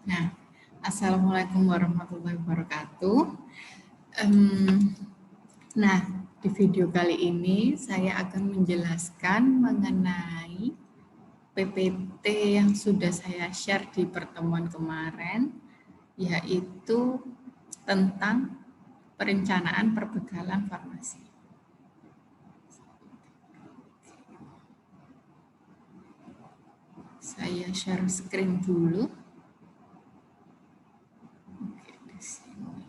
Nah, Assalamualaikum warahmatullahi wabarakatuh. Nah, di video kali ini saya akan menjelaskan mengenai PPT yang sudah saya share di pertemuan kemarin, yaitu tentang perencanaan perbekalan farmasi. Saya share screen dulu. Oke, di sini.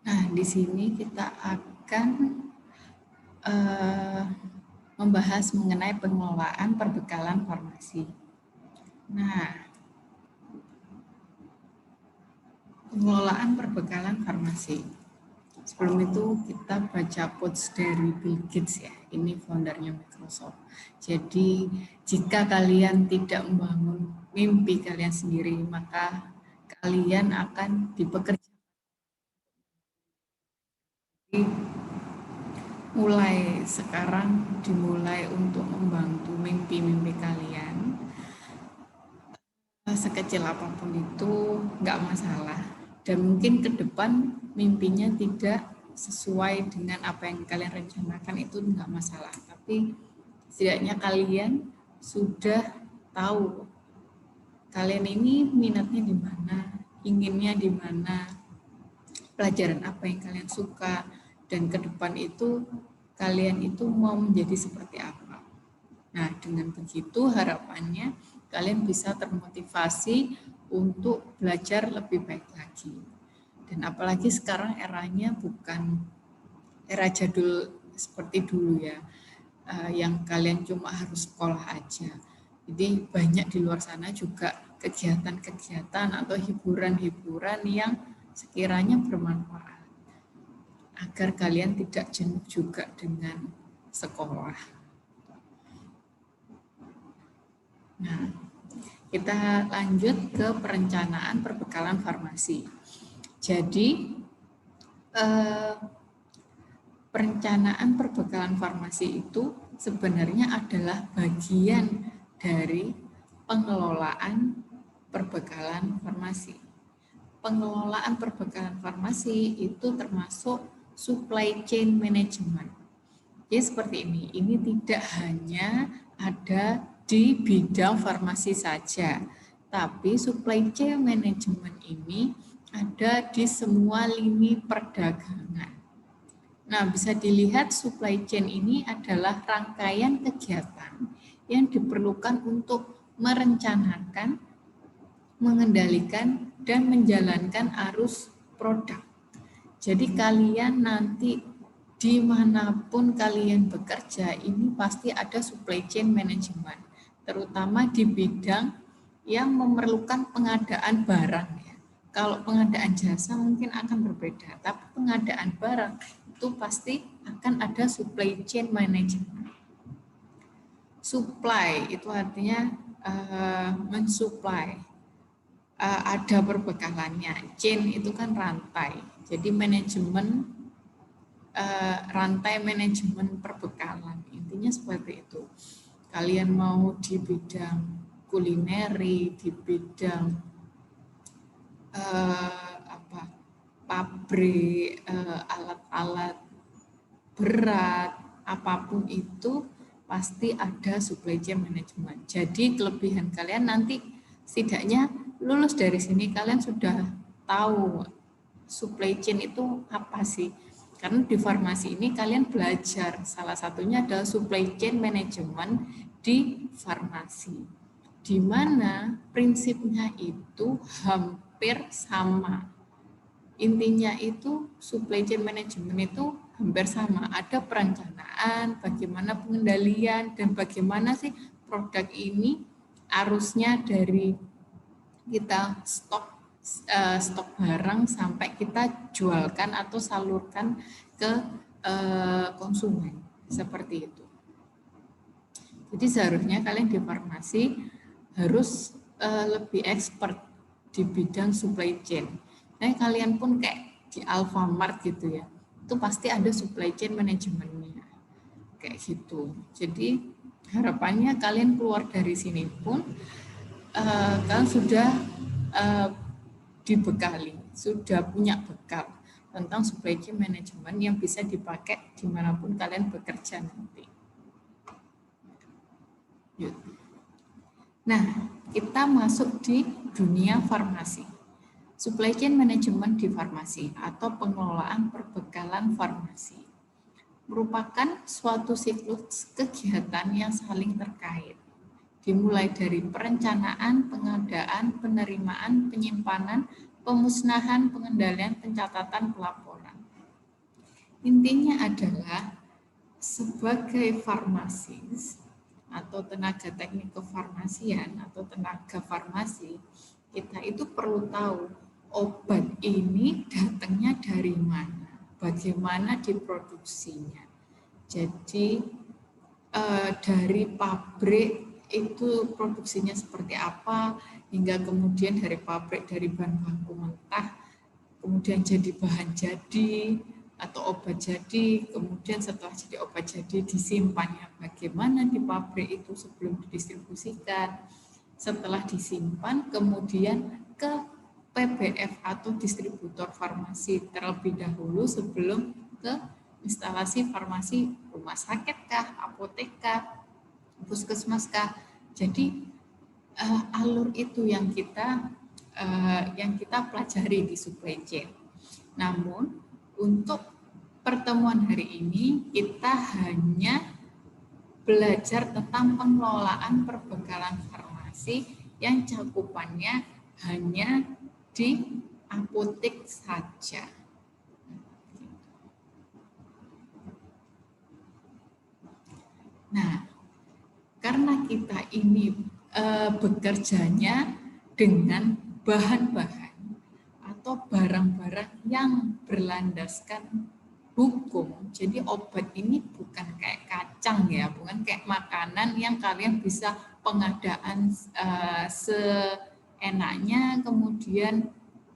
Nah, di sini kita akan membahas mengenai pengelolaan perbekalan farmasi. Nah, pengelolaan perbekalan farmasi. Sebelum itu kita baca quotes dari Bill Gates ya, ini foundernya Microsoft. Jadi jika kalian tidak membangun mimpi kalian sendiri, maka kalian akan dipekerjakan. Mulai sekarang dimulai untuk membantu mimpi-mimpi kalian. Sekecil apapun itu nggak masalah. Dan mungkin ke depan mimpinya tidak sesuai dengan apa yang kalian rencanakan, itu nggak masalah. Tapi setidaknya kalian sudah tahu kalian ini minatnya di mana, inginnya di mana, pelajaran apa yang kalian suka, dan ke depan itu kalian itu mau menjadi seperti apa. Nah, dengan begitu harapannya kalian bisa termotivasi untuk belajar lebih baik lagi. Dan apalagi sekarang eranya bukan era jadul seperti dulu ya, yang kalian cuma harus sekolah aja. Jadi banyak di luar sana juga kegiatan-kegiatan atau hiburan-hiburan yang sekiranya bermanfaat agar kalian tidak jenuh juga dengan sekolah. Nah, kita lanjut ke perencanaan perbekalan farmasi. Jadi, perencanaan perbekalan farmasi itu sebenarnya adalah bagian dari pengelolaan perbekalan farmasi. Pengelolaan perbekalan farmasi itu termasuk supply chain management. Jadi seperti ini tidak hanya ada di bidang farmasi saja, tapi supply chain management ini ada di semua lini perdagangan. Nah, bisa dilihat supply chain ini adalah rangkaian kegiatan yang diperlukan untuk merencanakan, mengendalikan, dan menjalankan arus produk. Jadi kalian nanti dimanapun kalian bekerja, ini pasti ada supply chain management, terutama di bidang yang memerlukan pengadaan barang. Ya. Kalau pengadaan jasa mungkin akan berbeda, tapi pengadaan barang itu pasti akan ada supply chain management. Supply itu artinya mensuplai, ada perbekalannya. Chain itu kan rantai, jadi manajemen rantai manajemen perbekalan, intinya seperti itu. kalian mau di bidang kulineri, di bidang pabrik, alat-alat berat, apapun itu pasti ada supply chain management. Jadi kelebihan kalian nanti setidaknya lulus dari sini kalian sudah tahu supply chain itu apa sih. Karena di farmasi ini kalian belajar salah satunya adalah supply chain management di farmasi. Di mana prinsipnya itu hampir sama. Intinya itu supply chain management itu hampir sama. Ada perencanaan, bagaimana pengendalian, dan bagaimana sih produk ini arusnya dari kita stok barang sampai kita jualkan atau salurkan ke konsumen. Seperti itu. Jadi seharusnya kalian di farmasi harus lebih expert di bidang supply chain. Nah, kalian pun kayak di Alfamart gitu ya, itu pasti ada supply chain manajemennya, kayak gitu. Jadi harapannya kalian keluar dari sini pun kalian sudah dibekali, sudah punya bekal tentang supply chain management yang bisa dipakai dimanapun kalian bekerja nanti. Nah, kita masuk di dunia farmasi. Supply chain management di farmasi atau pengelolaan perbekalan farmasi merupakan suatu siklus kegiatan yang saling terkait. Dimulai dari perencanaan, pengadaan, penerimaan, penyimpanan, pemusnahan, pengendalian, pencatatan, pelaporan. Intinya adalah sebagai farmasis atau tenaga teknik kefarmasian atau tenaga farmasi, kita itu perlu tahu obat ini datangnya dari mana, bagaimana diproduksinya. Jadi dari pabrik itu produksinya seperti apa, hingga kemudian dari pabrik dari bahan baku mentah, kemudian jadi bahan jadi atau obat jadi, kemudian setelah jadi obat jadi disimpannya bagaimana di pabrik itu sebelum didistribusikan, setelah disimpan kemudian ke PBF atau distributor farmasi terlebih dahulu sebelum ke instalasi farmasi rumah sakit kah, apotek kah, puskesmas kah. Jadi alur itu yang kita pelajari di supply chain. Namun untuk pertemuan hari ini kita hanya belajar tentang pengelolaan perbekalan farmasi yang cakupannya hanya di apotek saja. Nah, karena kita ini bekerjanya dengan bahan-bahan atau barang-barang yang berlandaskan hukum, jadi obat ini bukan kayak kacang ya, bukan kayak makanan yang kalian bisa pengadaan seenaknya, kemudian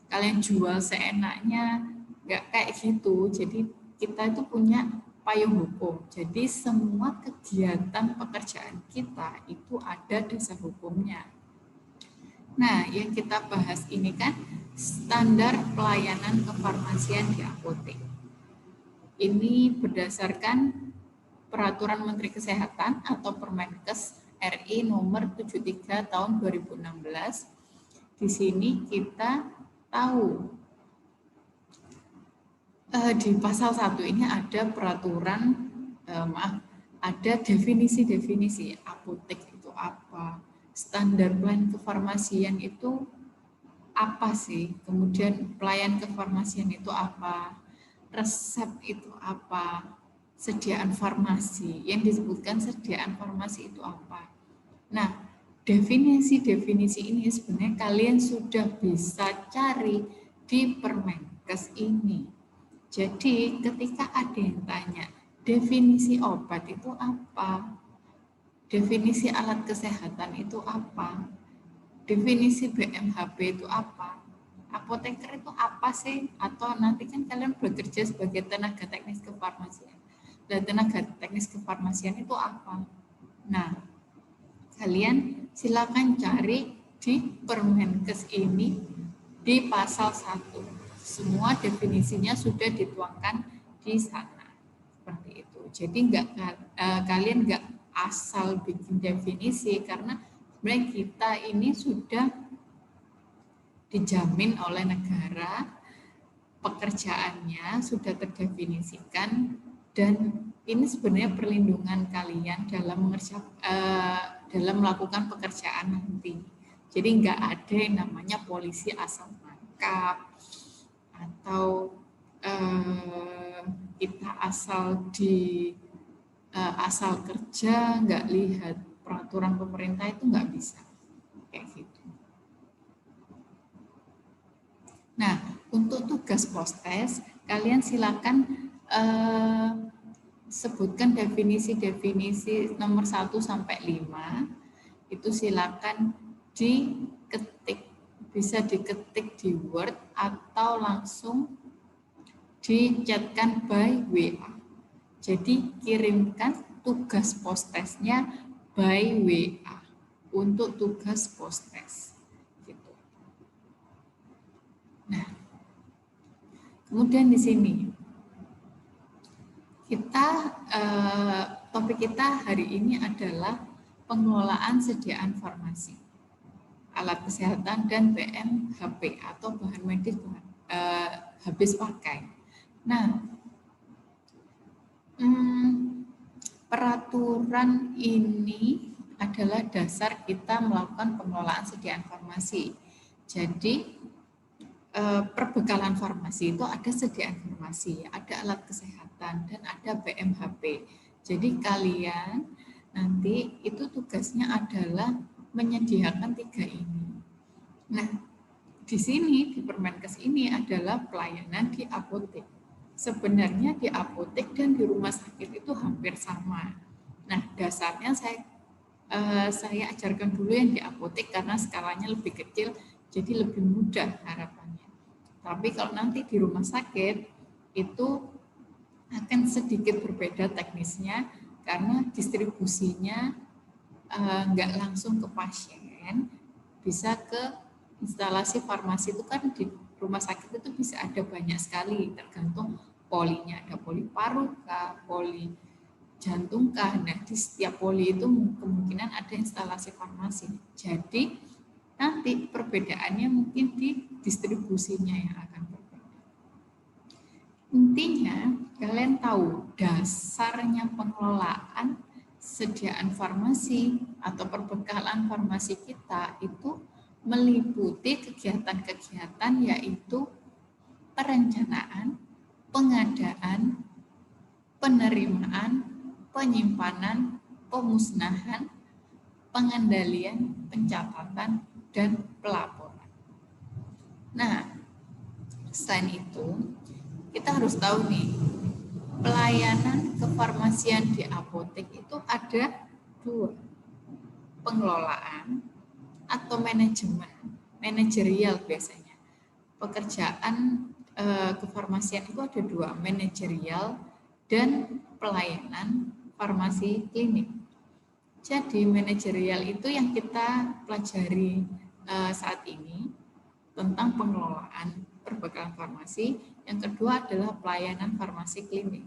kalian jual seenaknya, nggak kayak gitu. Jadi kita itu punya payung hukum. Jadi semua kegiatan pekerjaan kita itu ada dasar hukumnya. Nah, yang kita bahas ini kan standar pelayanan kefarmasian di apotek. Ini berdasarkan Peraturan Menteri Kesehatan atau Permenkes RI nomor 73 tahun 2016. Di sini kita tahu di pasal 1 ini ada peraturan, ada definisi-definisi apotek itu apa, standar pelayan kefarmasian itu apa sih, kemudian pelayan kefarmasian itu apa, resep itu apa, sediaan farmasi, yang disebutkan sediaan farmasi itu apa. Nah, definisi-definisi ini sebenarnya kalian sudah bisa cari di Permenkes ini. Jadi ketika ada yang tanya, definisi obat itu apa? Definisi alat kesehatan itu apa? Definisi BMHB itu apa? Apoteker itu apa sih? Atau nanti kan kalian bekerja sebagai tenaga teknis kefarmasian. Dan tenaga teknis kefarmasian itu apa? Nah, kalian silakan cari di Permenkes ini di pasal 1. Semua definisinya sudah dituangkan di sana. Seperti itu. Jadi kalian nggak asal bikin definisi, karena sebenarnya kita ini sudah dijamin oleh negara, pekerjaannya sudah terdefinisikan, dan ini sebenarnya perlindungan kalian dalam melakukan pekerjaan nanti. Jadi nggak ada yang namanya polisi asal tangkap atau kita asal kerja nggak lihat peraturan pemerintah, itu nggak bisa kayak gitu. Nah, untuk tugas postes, kalian silakan sebutkan definisi-definisi nomor 1 sampai 5. Itu silakan diketik. Bisa diketik di Word atau langsung dicatkan by WA. Jadi kirimkan tugas postesnya by WA untuk tugas postes. Nah, kemudian di sini topik kita hari ini adalah pengelolaan sediaan farmasi, alat kesehatan dan BMHP atau bahan medis habis pakai. Nah, peraturan ini adalah dasar kita melakukan pengelolaan sediaan farmasi. Jadi perbekalan farmasi itu ada sediaan farmasi, ada alat kesehatan, dan ada BMHP. Jadi kalian nanti itu tugasnya adalah menyediakan 3 ini. Nah, di sini di Permenkes ini adalah pelayanan di apotek. Sebenarnya di apotek dan di rumah sakit itu hampir sama. Nah, dasarnya saya ajarkan dulu yang di apotek karena skalanya lebih kecil, jadi lebih mudah harapannya. Tapi kalau nanti di rumah sakit itu akan sedikit berbeda teknisnya karena distribusinya nggak langsung ke pasien, bisa ke instalasi farmasi. Itu kan di rumah sakit itu bisa ada banyak sekali, tergantung polinya, ada poli paru kah, poli jantung kah. Nah, di setiap poli itu kemungkinan ada instalasi farmasi. Jadi nanti perbedaannya mungkin di distribusinya yang akan berbeda. Intinya kalian tahu dasarnya pengelolaan sediaan farmasi atau perbekalan farmasi kita itu meliputi kegiatan-kegiatan yaitu perencanaan, pengadaan, penerimaan, penyimpanan, pemusnahan, pengendalian, pencatatan, dan pelaporan. Nah, selain itu, kita harus tahu nih, pelayanan kefarmasian di apotek itu ada 2, pengelolaan atau manajemen, manajerial biasanya. Pekerjaan kefarmasian itu ada 2, manajerial dan pelayanan farmasi klinik. Jadi manajerial itu yang kita pelajari saat ini tentang pengelolaan perbekalan farmasi. Yang kedua adalah pelayanan farmasi klinik.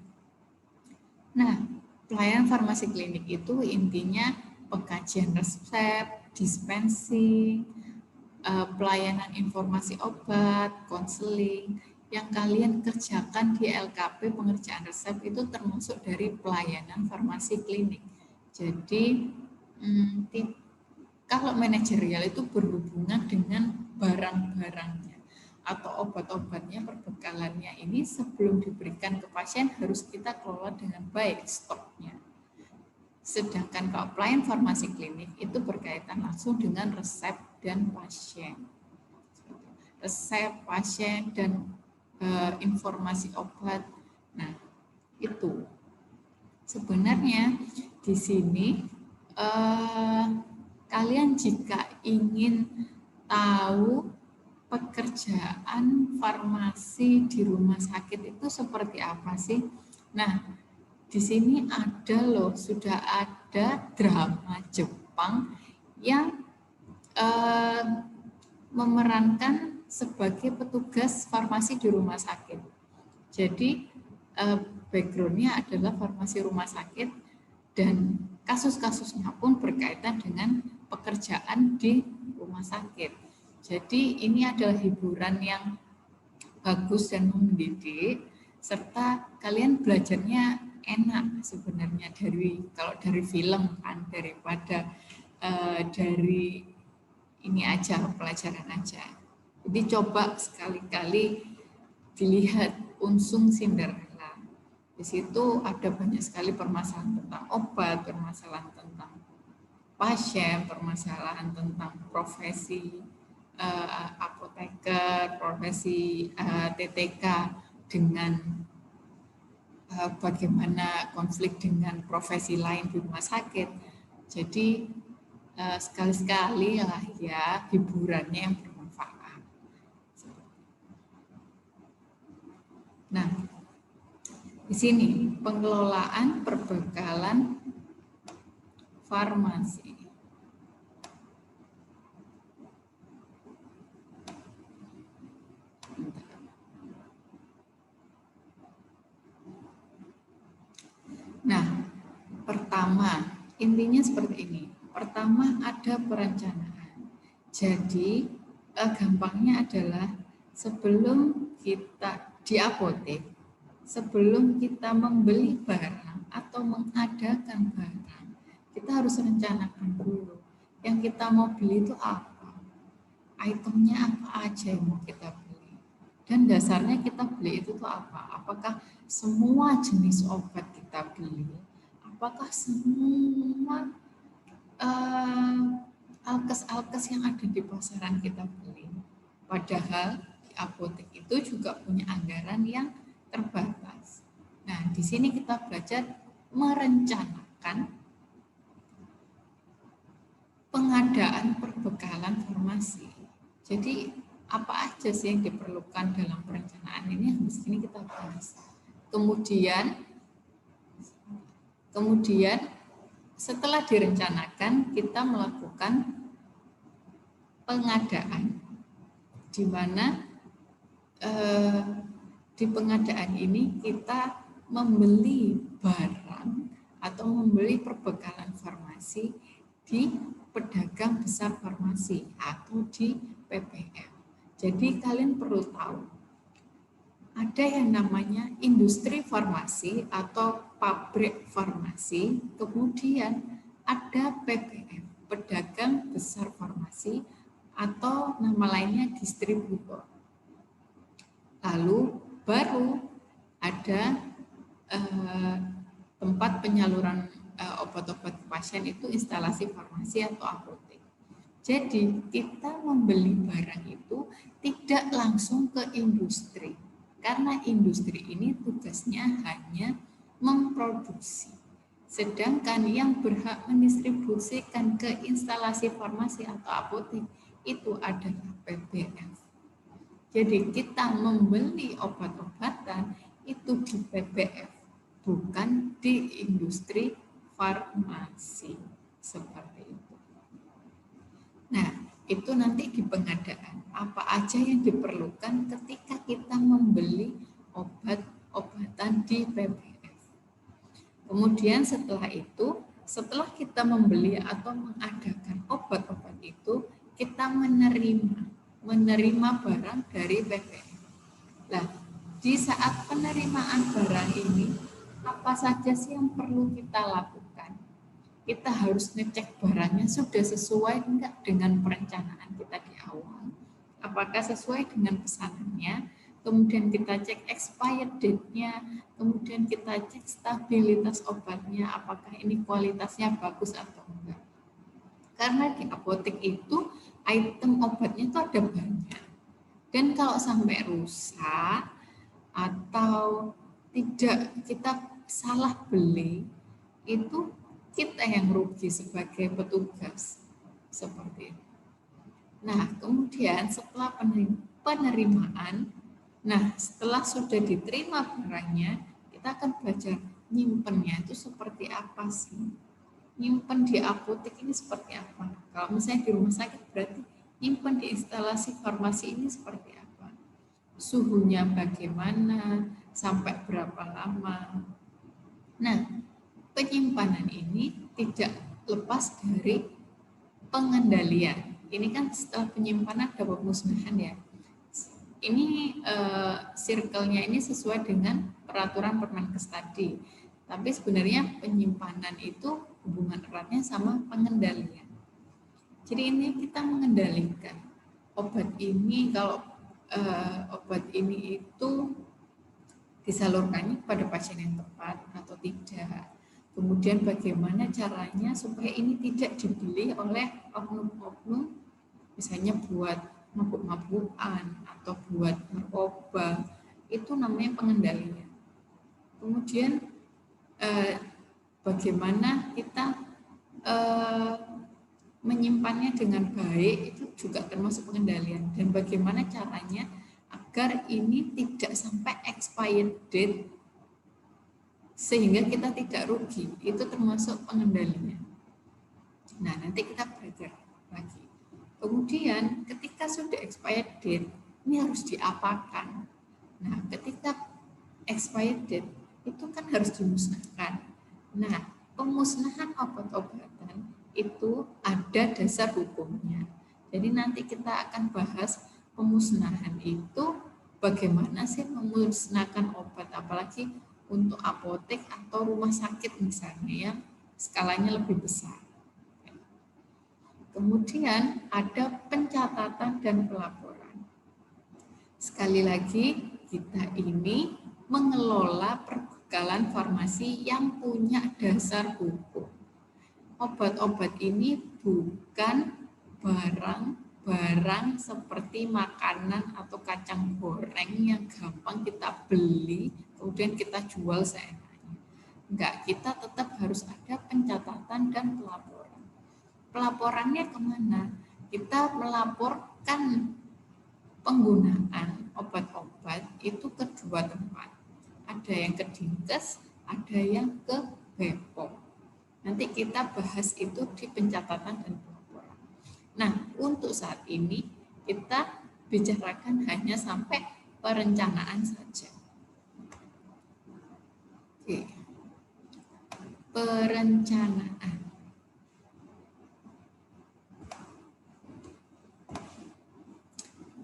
Nah, pelayanan farmasi klinik itu intinya pengkajian resep, dispensing, pelayanan informasi obat, konseling, yang kalian kerjakan di LKP pengerjaan resep itu termasuk dari pelayanan farmasi klinik. Jadi kalau manajerial itu berhubungan dengan barang-barangnya atau obat-obatnya, perbekalannya ini sebelum diberikan ke pasien harus kita kelola dengan baik stoknya. Sedangkan kalau pelayan farmasi klinik itu berkaitan langsung dengan resep dan pasien. Resep, pasien, dan informasi obat. Nah, itu sebenarnya di sini kalian jika ingin tahu pekerjaan farmasi di rumah sakit itu seperti apa sih? Nah, di sini ada loh, sudah ada drama Jepang yang memerankan sebagai petugas farmasi di rumah sakit. Jadi background-nya adalah farmasi rumah sakit dan kasus-kasusnya pun berkaitan dengan pekerjaan di rumah sakit. Jadi ini adalah hiburan yang bagus dan mendidik, serta kalian belajarnya enak sebenarnya kalau dari film kan, daripada dari ini aja, pelajaran aja. Jadi coba sekali-kali dilihat Unsung Cinderella. Di situ ada banyak sekali permasalahan tentang obat, permasalahan tentang pasien, permasalahan tentang profesi apoteker, profesi TTK dengan bagaimana konflik dengan profesi lain di rumah sakit. Jadi sekali-sekali lah ya hiburannya yang bermanfaat. Nah, di sini pengelolaan perbekalan farmasi. Nah, pertama, intinya seperti ini. Pertama, ada perencanaan. Jadi, gampangnya adalah sebelum kita di apotek, sebelum kita membeli barang atau mengadakan barang, kita harus rencanakan dulu. Yang kita mau beli itu apa? Itemnya apa aja yang mau kita beli? Dan dasarnya kita beli itu tuh apa? Apakah semua jenis obat kita beli? Apakah semua alkes-alkes yang ada di pasaran kita beli? Padahal di apotek itu juga punya anggaran yang terbatas. Nah, di sini kita belajar merencanakan pengadaan perbekalan farmasi. Jadi apa aja sih yang diperlukan dalam perencanaan ini yang di sini kita bahas. Kemudian setelah direncanakan kita melakukan pengadaan, di mana di pengadaan ini kita membeli barang atau membeli perbekalan farmasi di pedagang besar farmasi atau di PPF. Jadi kalian perlu tahu, ada yang namanya industri farmasi atau pabrik farmasi, kemudian ada PBF, pedagang besar farmasi, atau nama lainnya distributor. Lalu baru ada tempat penyaluran obat-obat pasien itu instalasi farmasi atau apotek. Jadi kita membeli barang itu tidak langsung ke industri, karena industri ini tugasnya hanya memproduksi. Sedangkan yang berhak mendistribusikan ke instalasi farmasi atau apotek itu adalah PBF. Jadi kita membeli obat-obatan itu di PBF, bukan di industri farmasi seperti itu. Nah, itu nanti di pengadaan. Apa aja yang diperlukan ketika kita membeli obat-obatan di PBF. Kemudian setelah itu, setelah kita membeli atau mengadakan obat-obat itu, kita menerima barang dari PBF. Nah, di saat penerimaan barang ini, apa saja sih yang perlu kita lakukan? Kita harus ngecek barangnya sudah sesuai enggak dengan perencanaan kita di awal. Apakah sesuai dengan pesanannya? Kemudian kita cek expired date-nya, kemudian kita cek stabilitas obatnya, apakah ini kualitasnya bagus atau enggak. Karena di apotek itu item obatnya itu ada banyak. Dan kalau sampai rusak atau tidak kita salah beli, itu kita yang rugi sebagai petugas. Seperti itu. Nah, kemudian setelah penerimaan, setelah sudah diterima barangnya, kita akan belajar nyimpennya itu seperti apa sih. nyimpen di apotek ini seperti apa. Kalau misalnya di rumah sakit berarti nyimpen di instalasi farmasi ini seperti apa. Suhunya bagaimana, sampai berapa lama. Nah, penyimpanan ini tidak lepas dari pengendalian. Ini kan setelah penyimpanan ada pemusnahan ya. Ini circle-nya ini sesuai dengan peraturan Permenkes tadi. Tapi sebenarnya penyimpanan itu hubungan eratnya sama pengendalian. Jadi ini kita mengendalikan obat ini, kalau obat ini itu disalurkannya kepada pasien yang tepat atau tidak. Kemudian bagaimana caranya supaya ini tidak dibeli oleh oknum-oknum, misalnya buat mabuk-mabukan atau buat narkoba, itu namanya pengendalian. Kemudian bagaimana kita menyimpannya dengan baik, itu juga termasuk pengendalian. Dan bagaimana caranya agar ini tidak sampai expired date sehingga kita tidak rugi, itu termasuk pengendalian. Nah, nanti kita belajar lagi. Kemudian ketika sudah expired date, ini harus diapakan. Nah, ketika expired date itu kan harus dimusnahkan. Nah, pemusnahan obat-obatan itu ada dasar hukumnya. Jadi nanti kita akan bahas pemusnahan itu bagaimana sih memusnahkan obat, apalagi untuk apotek atau rumah sakit misalnya yang skalanya lebih besar. Kemudian ada pencatatan dan pelaporan. Sekali lagi, kita ini mengelola perbekalan farmasi yang punya dasar hukum. Obat-obat ini bukan barang seperti makanan atau kacang goreng yang gampang kita beli, kemudian kita jual seenaknya. Enggak, kita tetap harus ada pencatatan dan pelaporan. Pelaporannya kemana? Kita melaporkan penggunaan obat-obat itu ke dua tempat. Ada yang ke Dinkes, ada yang ke Bepom. Nanti kita bahas itu di pencatatan dan pelaporan. Nah, untuk saat ini kita bicarakan hanya sampai perencanaan saja. Oke. Perencanaan.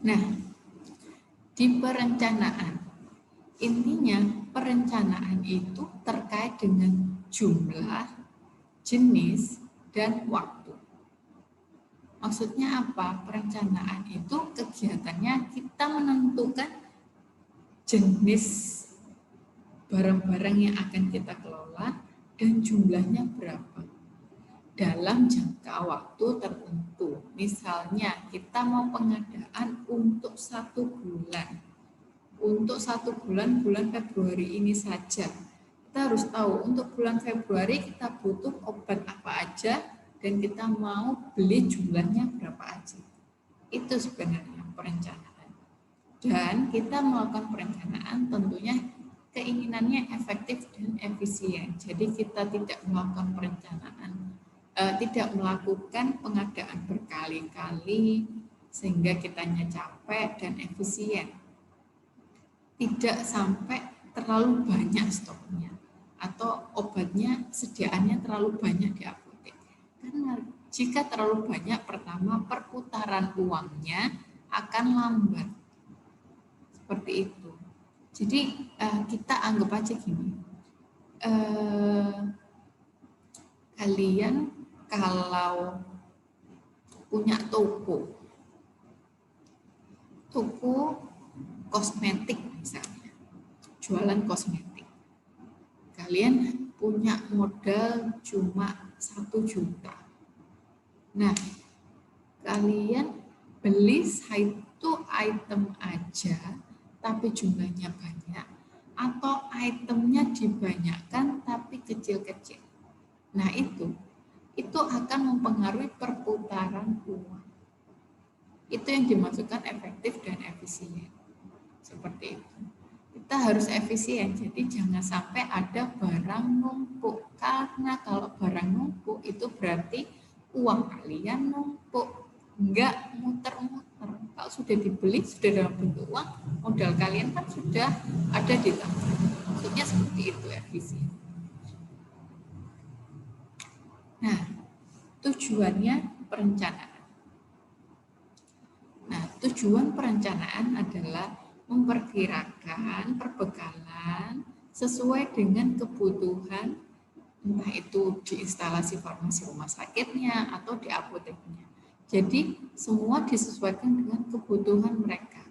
Nah, di perencanaan, intinya perencanaan itu terkait dengan jumlah, jenis, dan waktu. Maksudnya apa? Perencanaan itu kegiatannya kita menentukan jenis barang-barang yang akan kita kelola dan jumlahnya berapa dalam jangka waktu tertentu. Misalnya kita mau pengadaan untuk 1 bulan. Untuk 1 bulan, bulan Februari ini saja. Kita harus tahu untuk bulan Februari kita butuh obat apa aja dan kita mau beli jumlahnya berapa aja. Itu sebenarnya perencanaan. Dan kita melakukan perencanaan tentunya keinginannya efektif dan efisien. Jadi kita tidak melakukan perencanaan, tidak melakukan pengadaan berkali-kali sehingga kitanya capek dan efisien. Tidak sampai terlalu banyak stoknya atau obatnya sediaannya terlalu banyak di apotek. Karena jika terlalu banyak, pertama perputaran uangnya akan lambat. Seperti itu. Jadi kita anggap aja gini. Kalian kalau punya toko kosmetik misalnya, jualan kosmetik. Kalian punya modal cuma 1 juta. Nah, kalian beli 1 item aja, tapi jumlahnya banyak, atau itemnya dibanyakkan tapi kecil-kecil. Nah, itu akan mempengaruhi perputaran uang. Itu yang dimaksudkan efektif dan efisien. Seperti itu. kita harus efisien. Jadi jangan sampai ada barang numpuk. Karena kalau barang numpuk itu berarti uang kalian numpuk. Enggak muter-muter. Kalau sudah dibeli, sudah dalam bentuk uang, modal kalian kan sudah ada di tangan. Maksudnya seperti itu efisien. Nah, tujuannya perencanaan. Nah, tujuan perencanaan adalah memperkirakan perbekalan sesuai dengan kebutuhan, entah itu di instalasi farmasi rumah sakitnya atau di apoteknya. Jadi semua disesuaikan dengan kebutuhan mereka.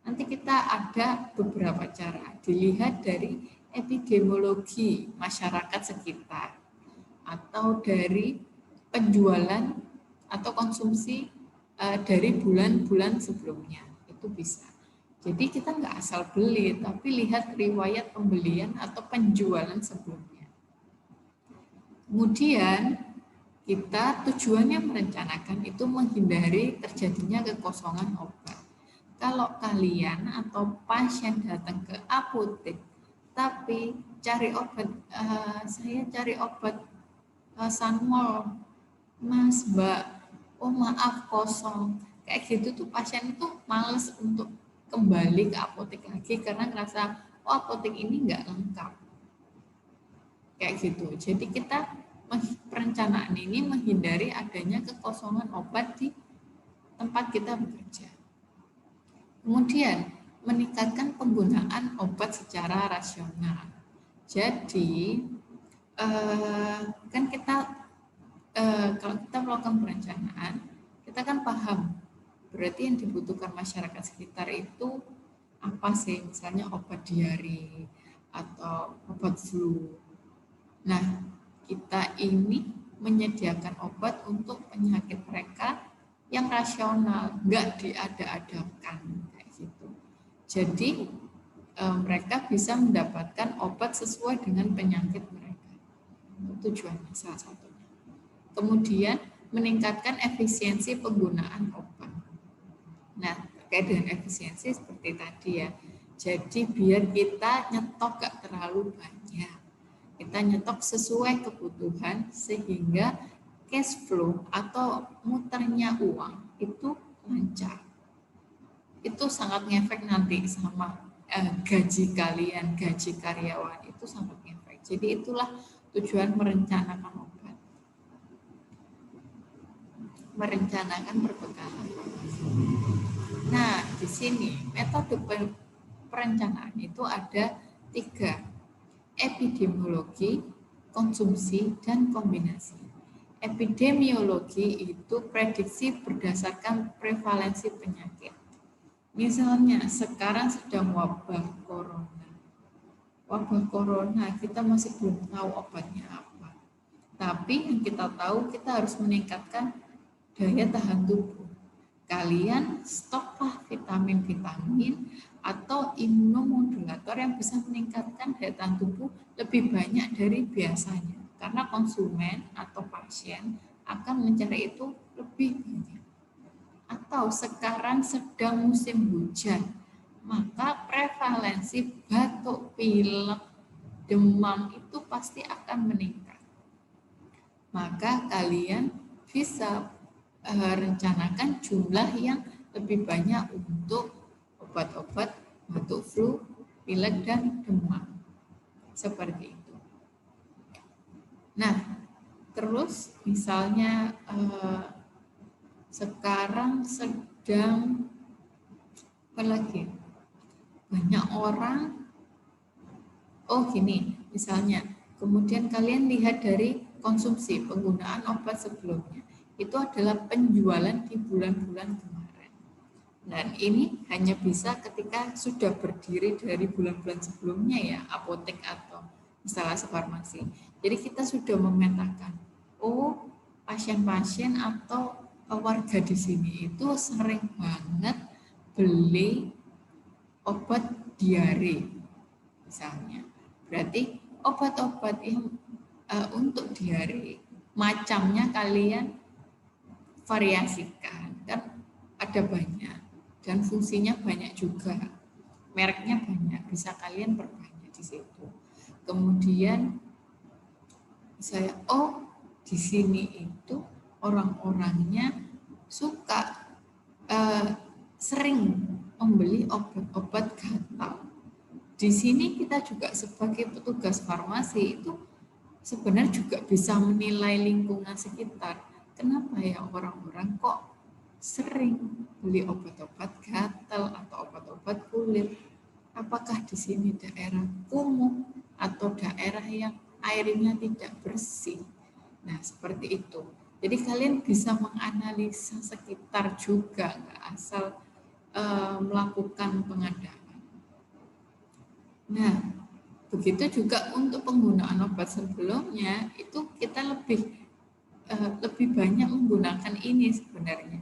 Nanti kita ada beberapa cara, dilihat dari epidemiologi masyarakat sekitar atau dari penjualan atau konsumsi dari bulan-bulan sebelumnya, itu bisa. Jadi kita nggak asal beli, tapi lihat riwayat pembelian atau penjualan sebelumnya. Kemudian kita tujuannya merencanakan itu menghindari terjadinya kekosongan obat. Kalau kalian atau pasien datang ke apotek, tapi cari obat, saya cari obat Sanmol, Mas, Mbak, oh maaf kosong. Kayak gitu tuh pasien itu males untuk kembali ke apotek lagi karena ngerasa oh apotek ini nggak lengkap. Kayak gitu. Jadi kita perencanaan ini menghindari adanya kekosongan obat di tempat kita bekerja. Kemudian meningkatkan penggunaan obat secara rasional. Jadi kan kita kalau kita melakukan perencanaan, kita kan paham berarti yang dibutuhkan masyarakat sekitar itu apa sih, misalnya obat diare atau obat flu. Nah, kita ini menyediakan obat untuk penyakit mereka yang rasional, nggak diada-adakan kayak gitu. Jadi mereka bisa mendapatkan obat sesuai dengan penyakit mereka. Tujuannya salah satunya. Kemudian meningkatkan efisiensi penggunaan obat. Nah, terkait dengan efisiensi seperti tadi ya. Jadi biar kita nyetok gak terlalu banyak. Kita nyetok sesuai kebutuhan sehingga cash flow atau muternya uang itu lancar. Itu sangat ngefek nanti sama gaji kalian, gaji karyawan itu sangat ngefek. Jadi itulah tujuan merencanakan obat. Merencanakan perbekalan. Nah, di sini metode perencanaan itu ada 3, epidemiologi, konsumsi, dan kombinasi. Epidemiologi itu prediksi berdasarkan prevalensi penyakit. Misalnya sekarang sedang wabah corona. Wabah corona kita masih belum tahu obatnya apa. Tapi yang kita tahu kita harus meningkatkan daya tahan tubuh. Kalian stoklah vitamin-vitamin atau imunomodulator yang bisa meningkatkan daya tahan tubuh lebih banyak dari biasanya. Karena konsumen atau pasien akan mencari itu lebih banyak. Atau sekarang sedang musim hujan, maka prevalensi batuk, pilek, demam itu pasti akan meningkat. Maka kalian bisa rencanakan jumlah yang lebih banyak untuk obat-obat batuk flu, pilek, dan demam. Seperti itu. Nah, terus misalnya sekarang sedang apa lagi? Banyak orang, oh gini, misalnya, kemudian kalian lihat dari konsumsi penggunaan obat sebelumnya. Itu adalah penjualan di bulan-bulan kemarin. Dan ini hanya bisa ketika sudah berdiri dari bulan-bulan sebelumnya ya, apotek atau instalasi farmasi. Jadi kita sudah memetakan, oh pasien-pasien atau warga di sini itu sering banget beli obat diare misalnya. Berarti obat-obat yang untuk diare macamnya kalian variasikan, kan ada banyak dan fungsinya banyak juga. mereknya banyak, bisa kalian perbanyak di situ. Kemudian saya, di sini itu orang-orangnya suka sering membeli obat-obat gatal. Di sini kita juga sebagai petugas farmasi itu sebenarnya juga bisa menilai lingkungan sekitar. Kenapa ya orang-orang kok sering beli obat-obat gatal atau obat-obat kulit? Apakah di sini daerah kumuh atau daerah yang airnya tidak bersih? Nah, seperti itu. Jadi kalian bisa menganalisa sekitar juga, nggak asal melakukan pengadaan. Nah, begitu juga untuk penggunaan obat sebelumnya, itu kita lebih banyak menggunakan ini sebenarnya.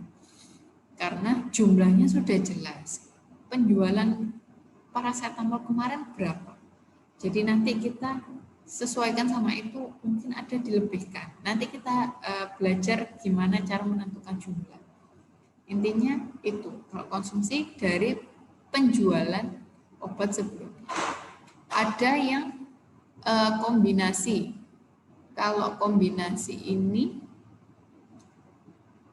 Karena jumlahnya sudah jelas. Penjualan paracetamol kemarin berapa? Jadi nanti kita sesuaikan sama itu, mungkin ada dilebihkan. Nanti kita belajar gimana cara menentukan jumlah. Intinya itu, kalau konsumsi dari penjualan obat sebelumnya. Ada yang kombinasi. Kalau kombinasi ini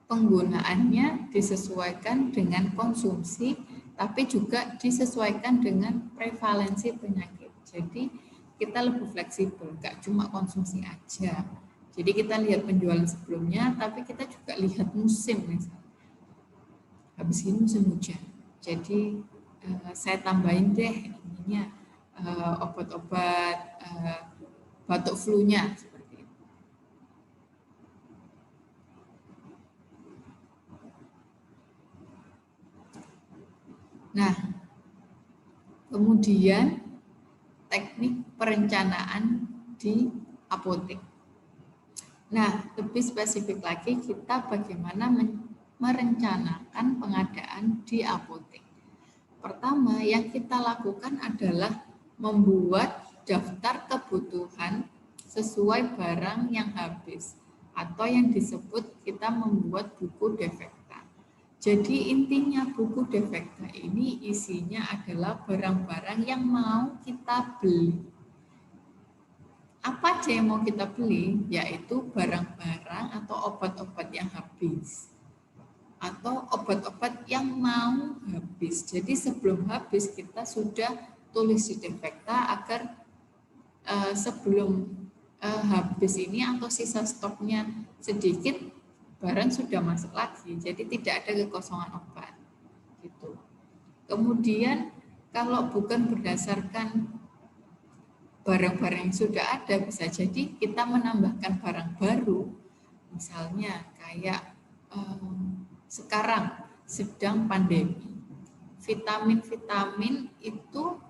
penggunaannya disesuaikan dengan konsumsi, tapi juga disesuaikan dengan prevalensi penyakit. Jadi kita lebih fleksibel, nggak cuma konsumsi aja. Jadi kita lihat penjualan sebelumnya, tapi kita juga lihat musim misalnya. Habis ini musim hujan, jadi saya tambahin deh ininya obat-obat batuk flu-nya. Nah, kemudian teknik perencanaan di apotek. Nah, lebih spesifik lagi kita bagaimana merencanakan pengadaan di apotek. Pertama, yang kita lakukan adalah membuat daftar kebutuhan sesuai barang yang habis atau yang disebut kita membuat buku defekta. Jadi intinya buku defekta ini isinya adalah barang-barang yang mau kita beli. Apa aja yang mau kita beli? Yaitu barang-barang atau obat-obat yang habis. Atau obat-obat yang mau habis. Jadi sebelum habis kita sudah tulis di defekta agar sebelum habis ini atau sisa stoknya sedikit, barang sudah masuk lagi, jadi tidak ada kekosongan obat. Gitu. Kemudian kalau bukan berdasarkan barang-barang yang sudah ada, bisa jadi kita menambahkan barang baru, misalnya kayak sekarang sedang pandemi, vitamin-vitamin itu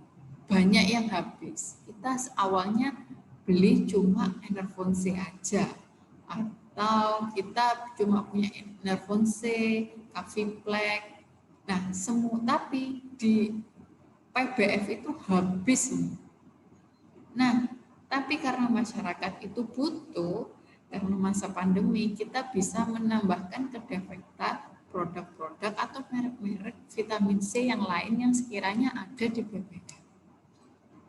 banyak yang habis. Kita awalnya beli cuma Enervon C aja, atau kita cuma punya Enervon C, Caviplex. Nah, semua tapi di PBF itu habis. Nah, tapi karena masyarakat itu butuh, karena masa pandemi, kita bisa menambahkan ke defekta produk-produk atau merek-merek vitamin C yang lain yang sekiranya ada di PBF.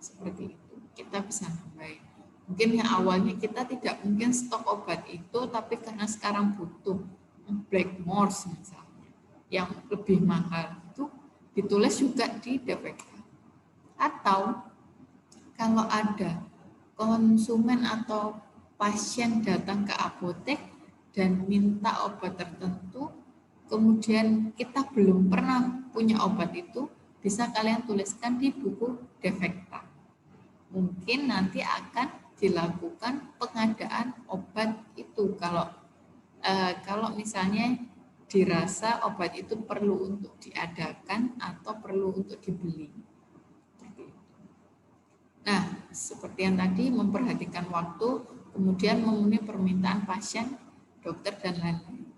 Seperti itu, kita bisa nambahin. Mungkin yang awalnya kita tidak mungkin stok obat itu, tapi karena sekarang butuh Blackmores misalnya, yang lebih mahal, itu ditulis juga di defekta. Atau kalau ada konsumen atau pasien datang ke apotek dan minta obat tertentu, kemudian kita belum pernah punya obat itu, bisa kalian tuliskan di buku defekta. Mungkin nanti akan dilakukan pengadaan obat itu kalau misalnya dirasa obat itu perlu untuk diadakan atau perlu untuk dibeli. Nah, seperti yang tadi, memperhatikan waktu, kemudian memenuhi permintaan pasien, dokter, dan lain-lain.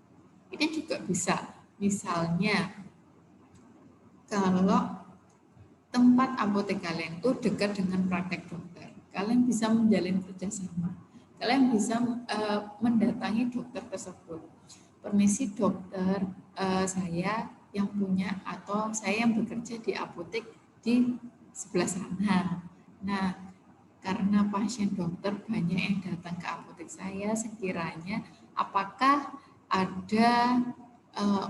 Ini juga bisa, misalnya kalau tempat apotek kalian itu dekat dengan praktek dokter, kalian bisa menjalin kerjasama. Kalian bisa mendatangi dokter tersebut. Permisi dokter, saya yang punya atau saya yang bekerja di apotek di di sebelah sana. Nah, karena pasien dokter banyak yang datang ke apotek saya, sekiranya apakah ada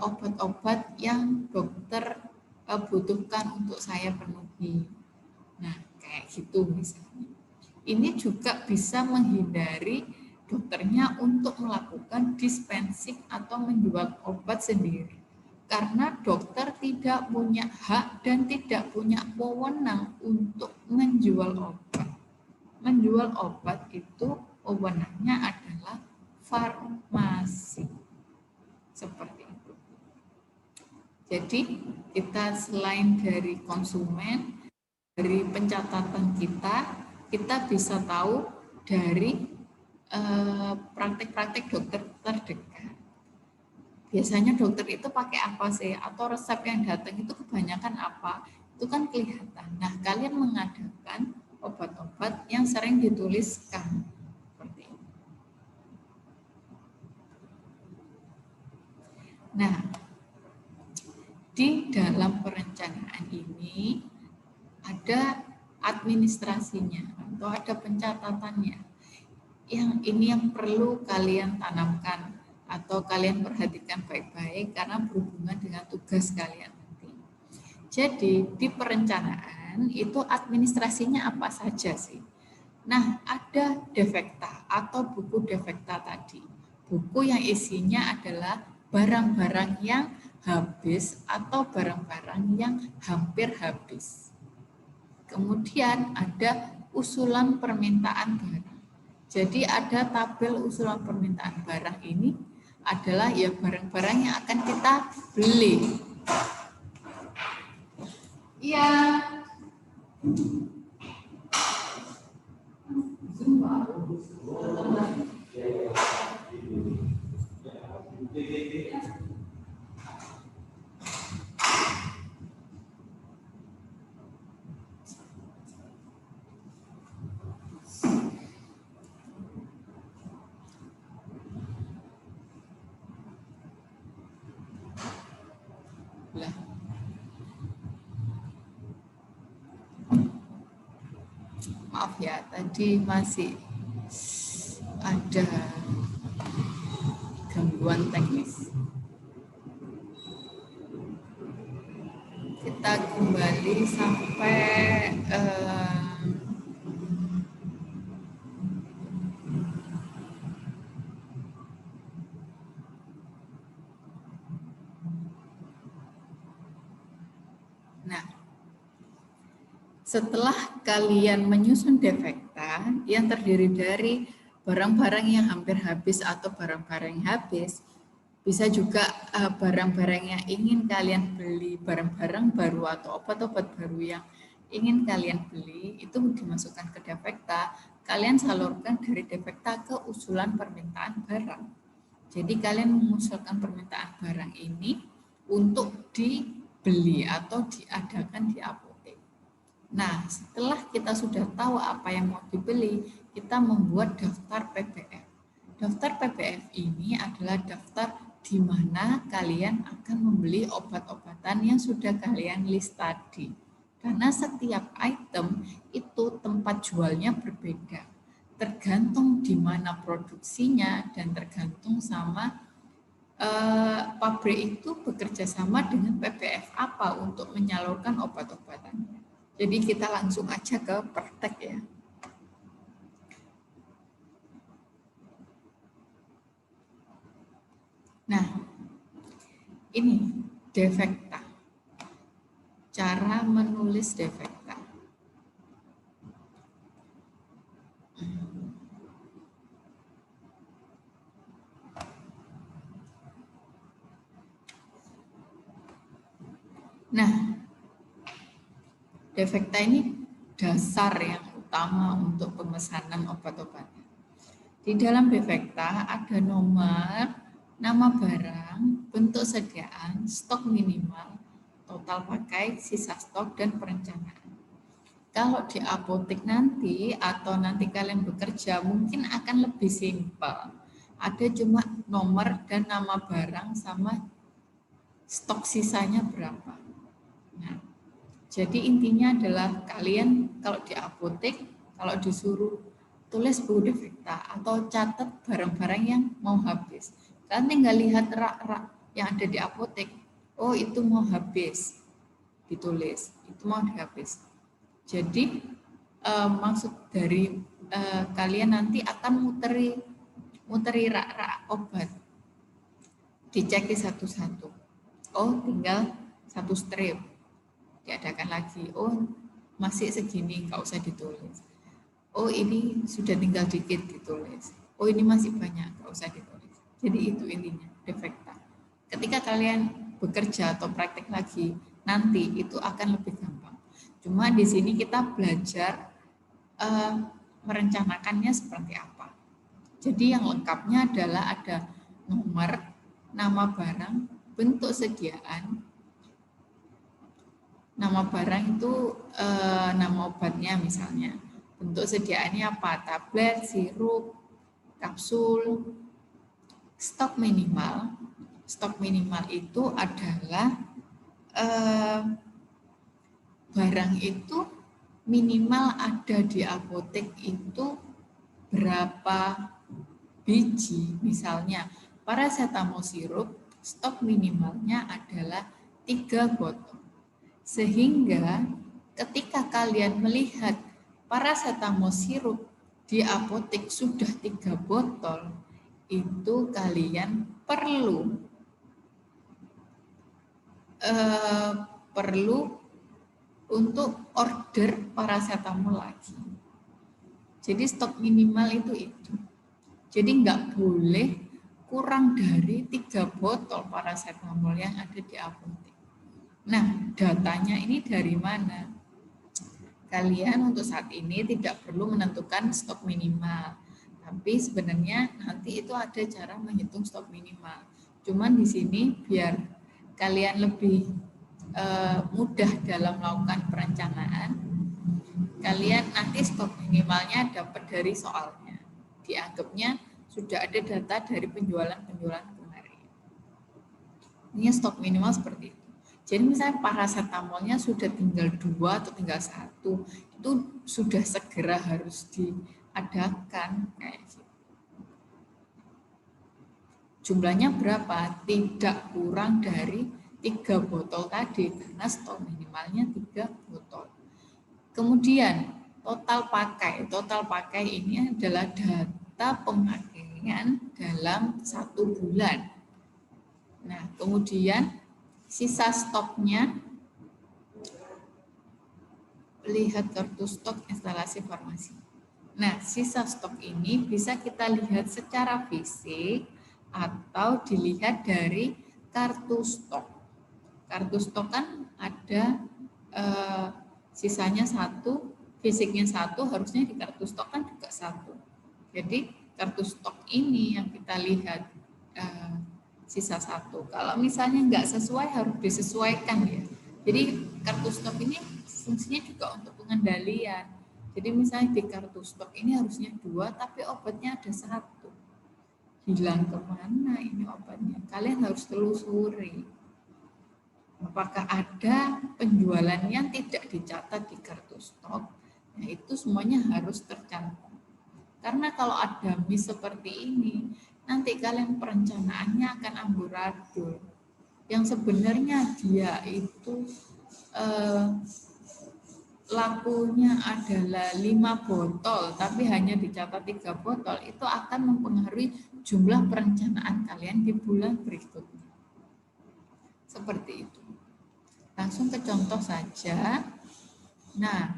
obat-obat yang dokter butuhkan untuk saya penuhi. Nah, kayak gitu misalnya. Ini juga bisa menghindari dokternya untuk melakukan dispensing atau menjual obat sendiri. Karena dokter tidak punya hak dan tidak punya wewenang untuk menjual obat. Menjual obat itu wewenangnya adalah farmasi. Seperti itu. Jadi kita selain dari konsumen, dari pencatatan kita bisa tahu dari praktek-praktek dokter terdekat. Biasanya dokter itu pakai apa sih? Atau resep yang datang itu kebanyakan apa? Itu kan kelihatan. Nah, kalian mengadakan obat-obat yang sering dituliskan. Seperti ini. Nah, di dalam perencanaan ini ada administrasinya atau ada pencatatannya. Yang perlu kalian tanamkan atau kalian perhatikan baik-baik karena berhubungan dengan tugas kalian nanti. Jadi di perencanaan itu administrasinya apa saja sih? Nah, ada defekta atau buku defekta tadi. Buku yang isinya adalah barang-barang yang habis atau barang-barang yang hampir habis. Kemudian ada usulan permintaan barang. Jadi ada tabel usulan permintaan barang ini adalah ya barang-barang yang akan kita beli. Iya. Maaf ya, tadi masih ada gangguan teknis. Kita kembali sampai setelah kalian menyusun defekta yang terdiri dari barang-barang yang hampir habis atau barang-barang yang habis, bisa juga barang-barang yang ingin kalian beli, barang-barang baru atau obat-obat baru yang ingin kalian beli, itu dimasukkan ke defekta, kalian salurkan dari defekta ke usulan permintaan barang. Jadi kalian mengusulkan permintaan barang ini untuk dibeli atau diadakan di apotek. Nah, setelah kita sudah tahu apa yang mau dibeli, kita membuat daftar PPF. Daftar PPF ini adalah daftar di mana kalian akan membeli obat-obatan yang sudah kalian list tadi. Karena setiap item itu tempat jualnya berbeda. Tergantung di mana produksinya dan tergantung sama pabrik itu bekerja sama dengan PPF apa untuk menyalurkan obat-obatannya. Jadi kita langsung aja ke praktek ya. Nah, ini defekta. Cara menulis defekta. Nah, defekta ini dasar yang utama untuk pemesanan obat-obatan. Di dalam defekta ada nomor, nama barang, bentuk sediaan, stok minimal, total pakai, sisa stok, dan perencanaan. Kalau di apotek nanti atau nanti kalian bekerja mungkin akan lebih simpel. Ada cuma nomor dan nama barang sama stok sisanya berapa. Nah, Jadi intinya adalah kalian kalau di apotek, kalau disuruh tulis buku defekta atau catat barang-barang yang mau habis, kalian tinggal lihat rak-rak yang ada di apotek. Oh, itu mau habis, ditulis. Itu mau habis. Jadi maksud dari kalian nanti akan muteri rak-rak obat, dicek satu-satu. Oh, tinggal satu strip, diadakan lagi. Oh, masih segini, nggak usah ditulis. Oh, ini sudah tinggal dikit, ditulis. Oh, ini masih banyak, nggak usah ditulis. Jadi itu intinya defekta. Ketika kalian bekerja atau praktek lagi, nanti itu akan lebih gampang. Cuma di sini kita belajar merencanakannya seperti apa. Jadi yang lengkapnya adalah ada nomor, nama barang, bentuk sediaan. Nama barang itu nama obatnya misalnya. Bentuk sediaannya apa? Tablet, sirup, kapsul. Stok minimal. Stok minimal itu adalah barang itu minimal ada di apotek itu berapa biji. Misalnya paracetamol sirup, stok minimalnya adalah 3 botol. Sehingga ketika kalian melihat paracetamol sirup di apotek sudah 3 botol, itu kalian perlu untuk order paracetamol lagi. Jadi stok minimal itu. Jadi nggak boleh kurang dari 3 botol paracetamol yang ada di apotek. Nah, datanya ini dari mana? Kalian untuk saat ini tidak perlu menentukan stok minimal. Tapi sebenarnya nanti itu ada cara menghitung stok minimal. Cuman di sini biar kalian lebih mudah dalam melakukan perencanaan, kalian nanti stok minimalnya dapat dari soalnya. Dianggapnya sudah ada data dari penjualan kemarin. Ini stok minimal seperti itu. Jadi misalnya paracetamolnya sudah tinggal 2 atau tinggal 1, itu sudah segera harus diadakan kayak gitu. Jumlahnya berapa? Tidak kurang dari 3 botol tadi, karena stok minimalnya 3 botol. Kemudian total pakai. Total pakai ini adalah data pemakaian dalam 1 bulan. Nah, kemudian sisa stoknya, lihat kartu stok instalasi farmasi. Nah, sisa stok ini bisa kita lihat secara fisik atau dilihat dari kartu stok. Kartu stok kan ada sisanya 1, fisiknya 1, harusnya di kartu stok kan juga 1. Jadi kartu stok ini yang kita lihat sisa 1. Kalau misalnya nggak sesuai harus disesuaikan ya. Jadi kartu stok ini fungsinya juga untuk pengendalian. Jadi misalnya di kartu stok ini harusnya 2, tapi obatnya ada 1. Hilang kemana ini obatnya? Kalian harus telusuri. Apakah ada penjualan yang tidak dicatat di kartu stok? Nah, itu semuanya harus tercantum. Karena kalau ada miss seperti ini, nanti kalian perencanaannya akan amburadul. Yang sebenarnya dia itu lakunya adalah 5 botol, tapi hanya dicatat 3 botol, itu akan mempengaruhi jumlah perencanaan kalian di bulan berikutnya. Seperti itu. Langsung ke contoh saja. Nah,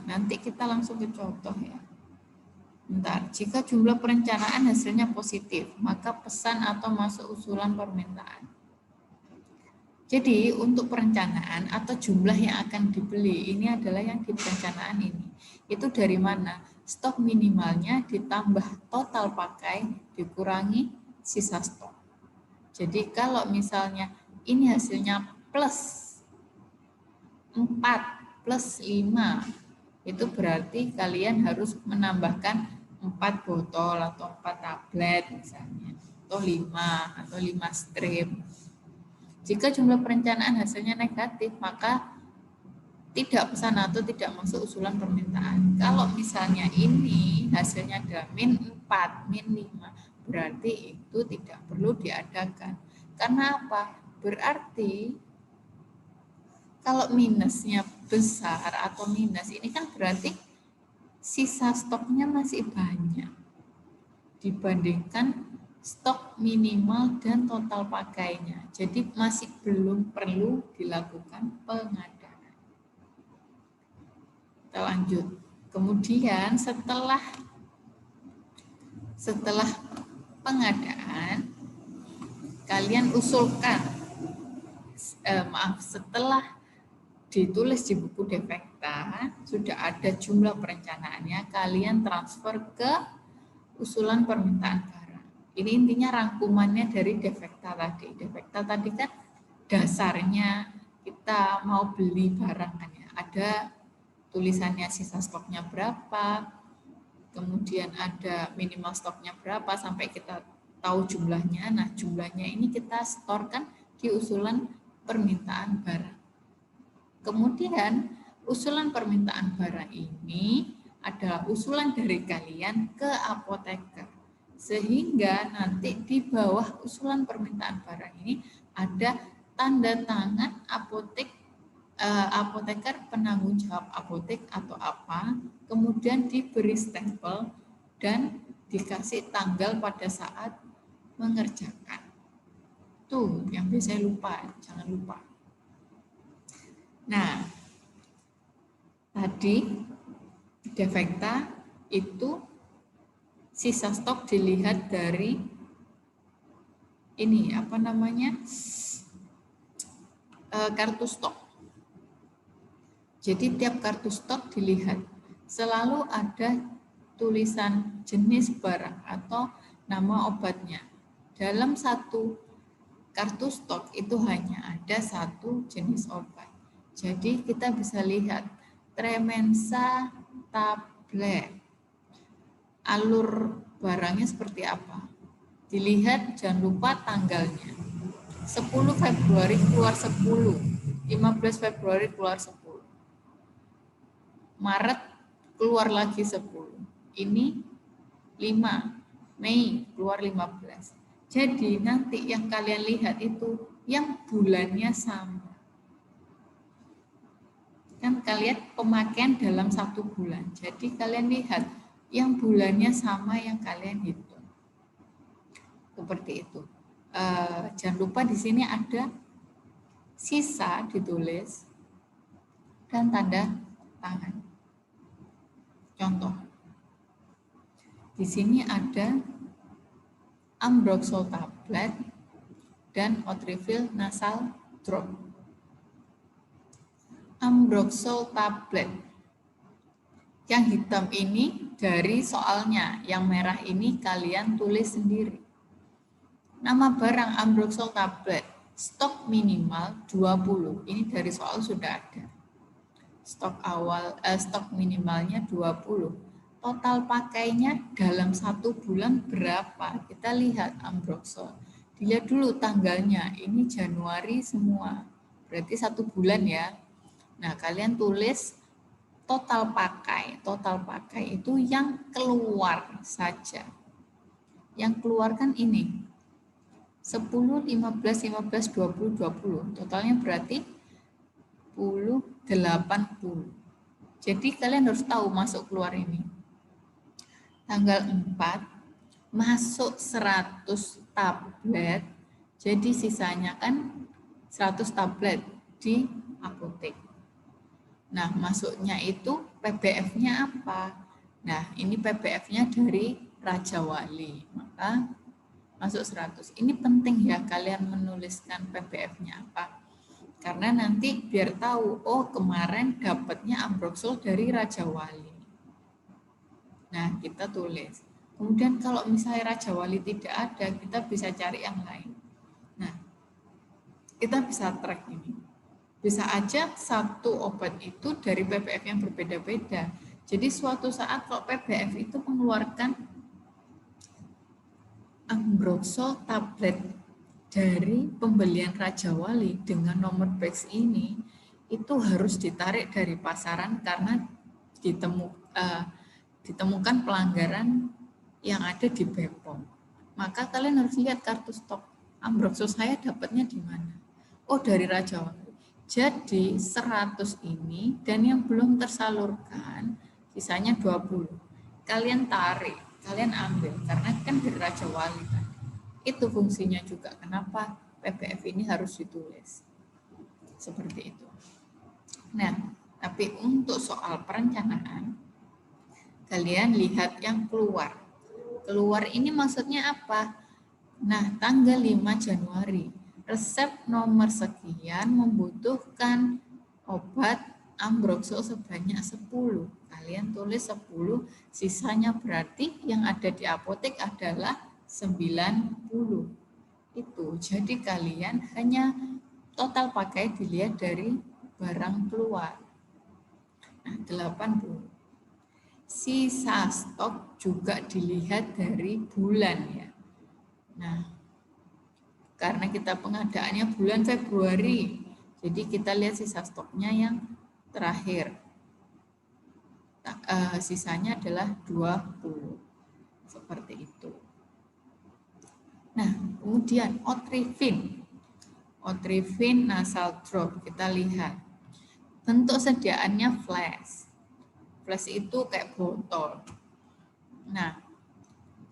nanti kita langsung ke contoh ya. Bentar, jika jumlah perencanaan hasilnya positif, maka pesan atau masuk usulan permintaan. Jadi untuk perencanaan atau jumlah yang akan dibeli, ini adalah yang di perencanaan ini. Itu dari mana? Stok minimalnya ditambah total pakai dikurangi sisa stok. Jadi kalau misalnya ini hasilnya plus 4 plus 5, itu berarti kalian harus menambahkan 4 botol atau 4 tablet misalnya, atau 5 strip. Jika jumlah perencanaan hasilnya negatif, maka tidak pesan atau tidak masuk usulan permintaan. Kalau misalnya ini hasilnya adalah -4, -5, berarti itu tidak perlu diadakan. Karena apa? Berarti kalau minusnya besar atau minus, ini kan berarti sisa stoknya masih banyak dibandingkan stok minimal dan total pakainya. Jadi masih belum perlu dilakukan pengadaan. Kita lanjut. Kemudian setelah pengadaan, kalian usulkan, setelah ditulis di buku defekta, sudah ada jumlah perencanaannya, kalian transfer ke usulan permintaan barang. Ini intinya rangkumannya dari defekta tadi. Defekta tadi kan dasarnya kita mau beli barang kan ya. Ada tulisannya sisa stoknya berapa, kemudian ada minimal stoknya berapa sampai kita tahu jumlahnya. Nah, jumlahnya ini kita setorkan di usulan permintaan barang. Kemudian usulan permintaan barang ini adalah usulan dari kalian ke apoteker. Sehingga nanti di bawah usulan permintaan barang ini ada tanda tangan apoteker penanggung jawab apotek atau apa, kemudian diberi stempel dan dikasih tanggal pada saat mengerjakan. Tuh yang biasanya lupa, jangan lupa. Nah, tadi defekta itu sisa stok dilihat dari ini apa namanya kartu stok. Jadi tiap kartu stok dilihat selalu ada tulisan jenis barang atau nama obatnya. Dalam satu kartu stok itu hanya ada satu jenis obat. Jadi kita bisa lihat Tremensa tablet. Alur barangnya seperti apa? Dilihat, jangan lupa tanggalnya. 10 Februari keluar 10, 15 Februari keluar 10. Maret keluar lagi 10. Ini 5 Mei keluar 15. Jadi nanti yang kalian lihat itu yang bulannya sama. Kan kalian pemakaian dalam 1 bulan. Jadi kalian lihat yang bulannya sama yang kalian hitung. Seperti itu. Jangan lupa di sini ada sisa ditulis dan tanda tangan. Contoh. Di sini ada Ambroxol tablet dan Otrivil nasal drop. Ambroxol tablet. Yang hitam ini dari soalnya, yang merah ini kalian tulis sendiri. Nama barang Ambroxol tablet, stok minimal 20. Ini dari soal sudah ada. Stok minimalnya 20. Total pakainya dalam 1 bulan berapa? Kita lihat Ambroxol. Dilihat dulu tanggalnya, ini Januari semua. Berarti 1 bulan ya. Nah, kalian tulis total pakai. Total pakai itu yang keluar saja. Yang keluar kan ini. 10, 15, 15, 20, 20. Totalnya berarti 10, 80. Jadi kalian harus tahu masuk keluar ini. Tanggal 4 masuk 100 tablet. Jadi sisanya kan 100 tablet di apotek. Nah, masuknya itu PBF-nya apa? Nah, ini PBF-nya dari Raja Wali. Maka masuk 100. Ini penting ya kalian menuliskan PBF-nya apa. Karena nanti biar tahu, oh kemarin dapatnya Ambroxol dari Raja Wali. Nah, kita tulis. Kemudian kalau misalnya Raja Wali tidak ada, kita bisa cari yang lain. Nah, kita bisa track ini. Bisa aja satu obat itu dari PBF yang berbeda-beda. Jadi suatu saat kalau PBF itu mengeluarkan Ambroxol tablet dari pembelian Raja Wali dengan nomor batch ini itu harus ditarik dari pasaran karena ditemukan pelanggaran yang ada di BPOM. Maka kalian harus lihat kartu stok Ambrokso saya dapatnya di mana. Oh, dari Raja Wali. Jadi 100 ini dan yang belum tersalurkan sisanya 20. Kalian tarik, kalian ambil karena kan dari Raja Wali tadi. Itu fungsinya juga kenapa PPF ini harus ditulis. Seperti itu. Nah, tapi untuk soal perencanaan kalian lihat yang keluar. Keluar ini maksudnya apa? Nah, tanggal 5 Januari resep nomor sekian membutuhkan obat Ambrokso sebanyak 10. Kalian tulis 10, sisanya berarti yang ada di apotek adalah 90. Itu. Jadi kalian hanya total pakai dilihat dari barang keluar. Nah, 80. Sisa stok juga dilihat dari bulan ya. Nah, karena kita pengadaannya bulan Februari, jadi kita lihat sisa stoknya yang terakhir. Sisanya adalah 20. Seperti itu. Nah, kemudian Otrivin nasal drop, kita lihat. Bentuk sediaannya flash. Flash itu kayak botol. Nah,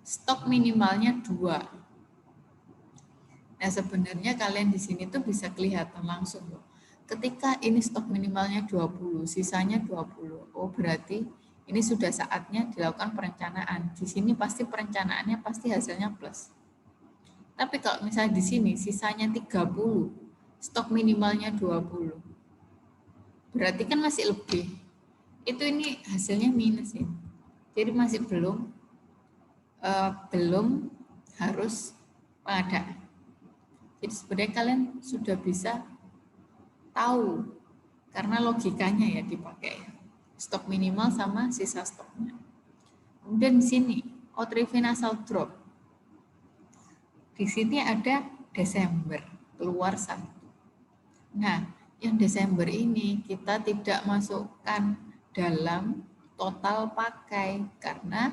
stok minimalnya 2. Nah, sebenarnya kalian di sini tuh bisa kelihatan langsung loh. Ketika ini stok minimalnya 20, sisanya 20. Oh, berarti ini sudah saatnya dilakukan perencanaan. Di sini pasti perencanaannya pasti hasilnya plus. Tapi kalau misalnya di sini sisanya 30, stok minimalnya 20. Berarti kan masih lebih. Itu ini hasilnya minus ini. Jadi masih belum harus pengadaan. Jadi sebenarnya kalian sudah bisa tahu karena logikanya ya dipakai stok minimal sama sisa stoknya. Kemudian di sini Otrivin nasal drop. Di sini ada Desember keluar 1. Nah, yang Desember ini kita tidak masukkan dalam total pakai karena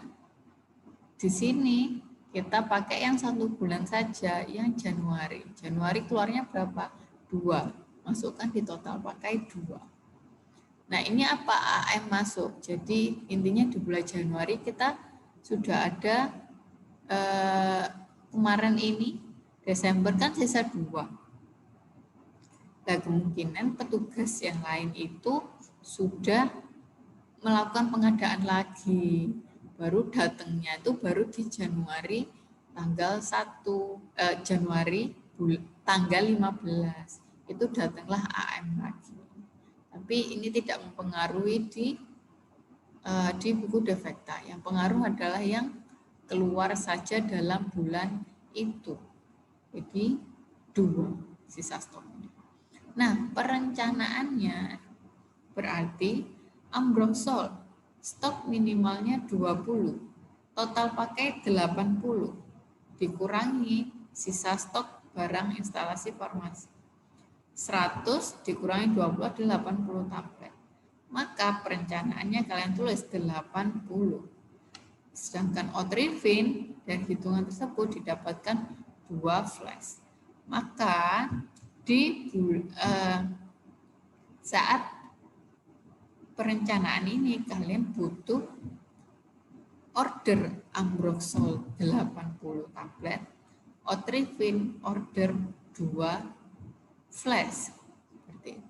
di sini kita pakai yang 1 bulan saja, yang Januari. Januari keluarnya berapa? 2. Masukkan di total pakai 2. Nah, ini apa AM masuk? Jadi intinya di bulan Januari kita sudah ada kemarin ini Desember kan sisa 2. Nah, kemungkinan petugas yang lain itu sudah melakukan pengadaan lagi. Baru datangnya itu baru di Januari tanggal 1 Januari tanggal 15 itu datanglah AM lagi. Tapi ini tidak mempengaruhi di buku defekta. Yang pengaruh adalah yang keluar saja dalam bulan itu. Jadi 2 sisa stoknya. Nah, perencanaannya berarti Ambrokso stok minimalnya 20, total pakai 80, dikurangi sisa stok barang instalasi farmasi. 100 dikurangi 20 adalah 80 tablet. Maka perencanaannya kalian tulis 80. Sedangkan Otrivin dan hitungan tersebut didapatkan 2 flash. Maka di saat perencanaan ini kalian butuh order Ambrokso 80 tablet, Otrivin order 2 flash. Seperti itu.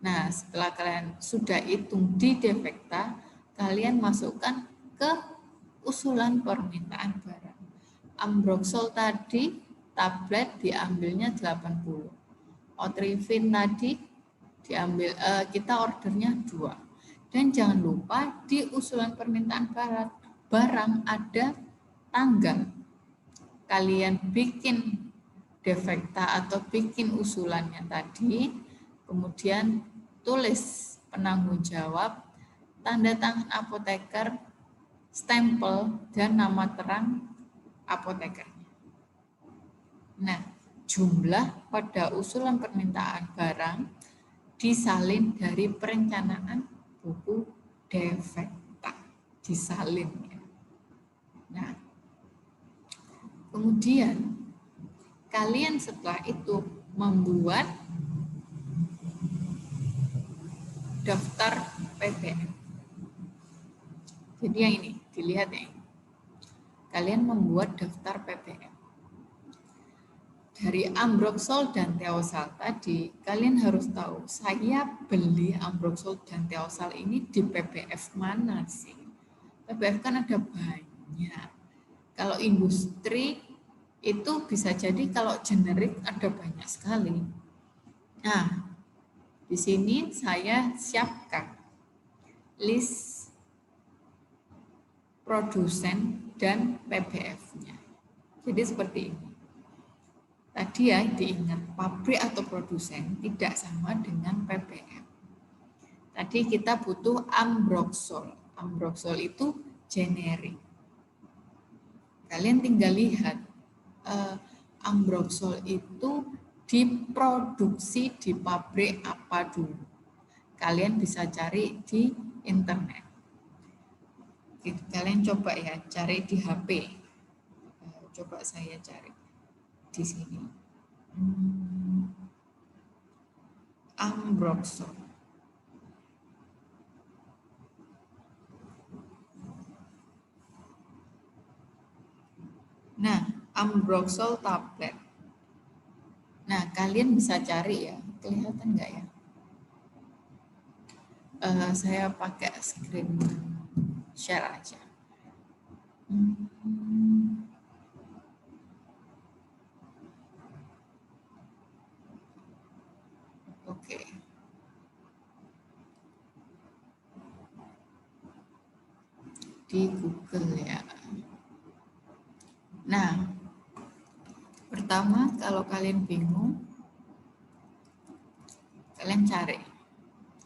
Nah, setelah kalian sudah hitung di defekta, kalian masukkan ke usulan permintaan barang. Ambrokso tadi tablet diambilnya 80. Otrivin tadi diambil kita ordernya 2. Dan jangan lupa di usulan permintaan barang ada tanggal. Kalian bikin defekta atau bikin usulannya tadi, kemudian tulis penanggung jawab, tanda tangan apoteker, stempel, dan nama terang apotekernya. Nah, jumlah pada usulan permintaan barang disalin dari perencanaan buku defekta. Disalin. Nah, kemudian kalian setelah itu membuat daftar PPM. Jadi yang ini, dilihat ya. Kalian membuat daftar PPM. Dari Ambroxol dan Teosal tadi, kalian harus tahu, saya beli Ambroxol dan Teosal ini di PPF mana sih? PPF kan ada banyak. Kalau industri itu bisa jadi kalau generik ada banyak sekali. Nah, di sini saya siapkan list produsen dan PPF-nya. Jadi seperti ini. Tadi ya diingat, pabrik atau produsen tidak sama dengan PPM. Tadi kita butuh Ambroxol. Ambroxol itu generik. Kalian tinggal lihat, Ambroxol itu diproduksi di pabrik apa dulu. Kalian bisa cari di internet. Kalian coba ya, cari di HP. Coba saya cari di sini. Ambroxol. Nah, Ambroxol tablet. Nah, kalian bisa cari ya. Kelihatan nggak ya? Saya pakai screen share aja. Oke. Di Google ya. Nah, pertama kalau kalian bingung, kalian cari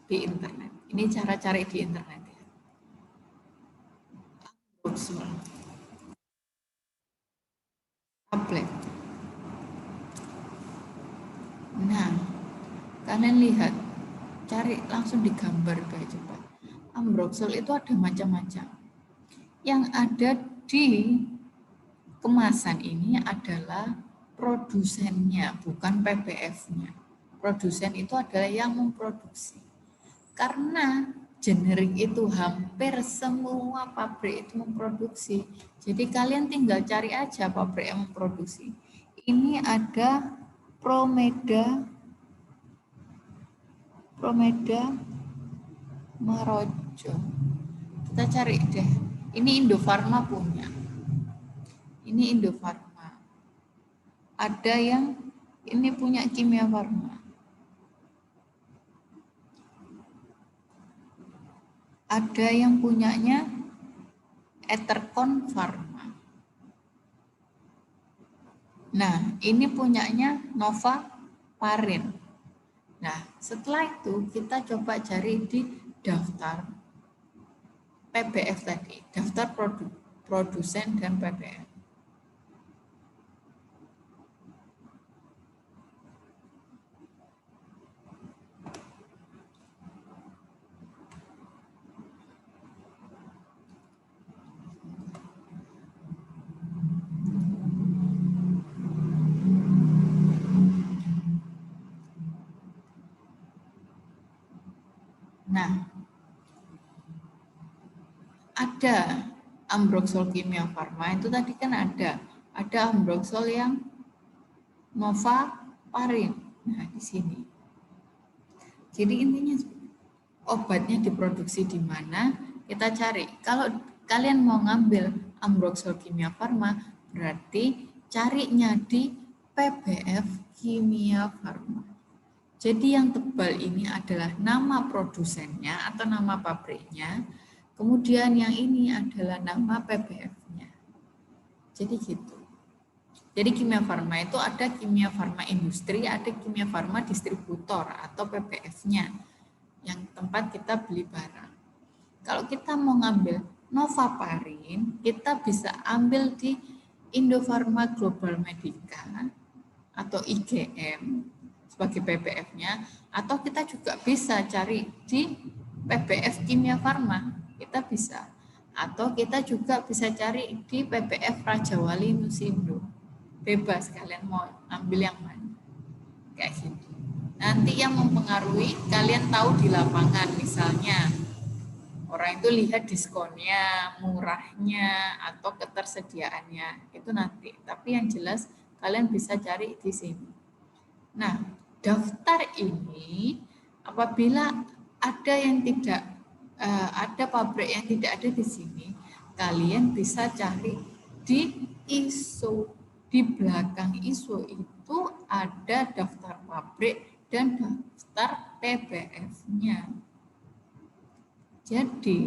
di internet. Ini cara cari di internet ya. Ambroxol tablet. Nah, kalian lihat, cari langsung digambar kayak coba. Ambroxol itu ada macam-macam. Yang ada di kemasan ini adalah produsennya, bukan PPF-nya. Produsen itu adalah yang memproduksi. Karena generik itu hampir semua pabrik itu memproduksi. Jadi kalian tinggal cari aja pabrik yang memproduksi. Ini ada Promeda Marojo. Kita cari deh. Ini Indofarma punya. Ini Indofarma. Ada yang ini punya Kimia Farma. Ada yang punyanya Ethercon Pharma. Nah, ini punyanya Nova Parin. Nah, setelah itu kita coba cari di daftar PBF tadi, daftar produsen dan PBF. Nah, ada Ambroxol Kimia Farma itu tadi kan ada Ambroxol yang Nova Parin. Nah, di sini. Jadi intinya obatnya diproduksi di mana, kita cari. Kalau kalian mau ngambil Ambroxol Kimia Farma, berarti carinya di PBF Kimia Farma. Jadi yang tebal ini adalah nama produsennya atau nama pabriknya, kemudian yang ini adalah nama PBF-nya. Jadi gitu. Jadi Kimia Farma itu ada Kimia Farma Industri, ada Kimia Farma Distributor atau PBF-nya yang tempat kita beli barang. Kalau kita mau ngambil Nova Parin, kita bisa ambil di Indofarma Global Medica atau IGM sebagai PBF-nya, atau kita juga bisa cari di PBF Kimia Farma, kita bisa. Atau kita juga bisa cari di PBF Raja Wali Nusindo. Bebas kalian mau ambil yang mana. Kayak gitu. Nanti yang mempengaruhi kalian tahu di lapangan, misalnya orang itu lihat diskonnya, murahnya, atau ketersediaannya, itu nanti. Tapi yang jelas kalian bisa cari di sini. Nah, daftar ini apabila ada yang tidak ada pabrik yang tidak ada di sini, kalian bisa cari di ISO. Di belakang ISO itu ada daftar pabrik dan daftar PBF-nya. Jadi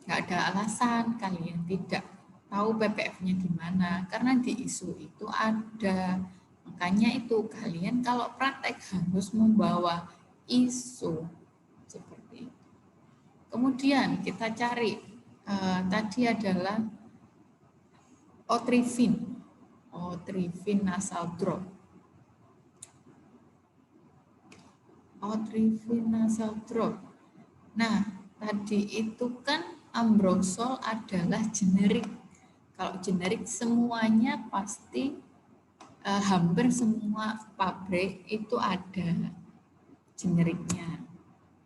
nggak ada alasan kalian tidak tahu PBF-nya di mana, karena di ISO itu ada. Makanya itu kalian kalau praktek harus membawa ISO seperti itu. Kemudian kita cari tadi adalah Otrivin nasal drop. Otrivin nasal drop. Nah, tadi itu kan Ambrosol adalah generik. Kalau generik semuanya pasti hampir semua pabrik itu ada generiknya.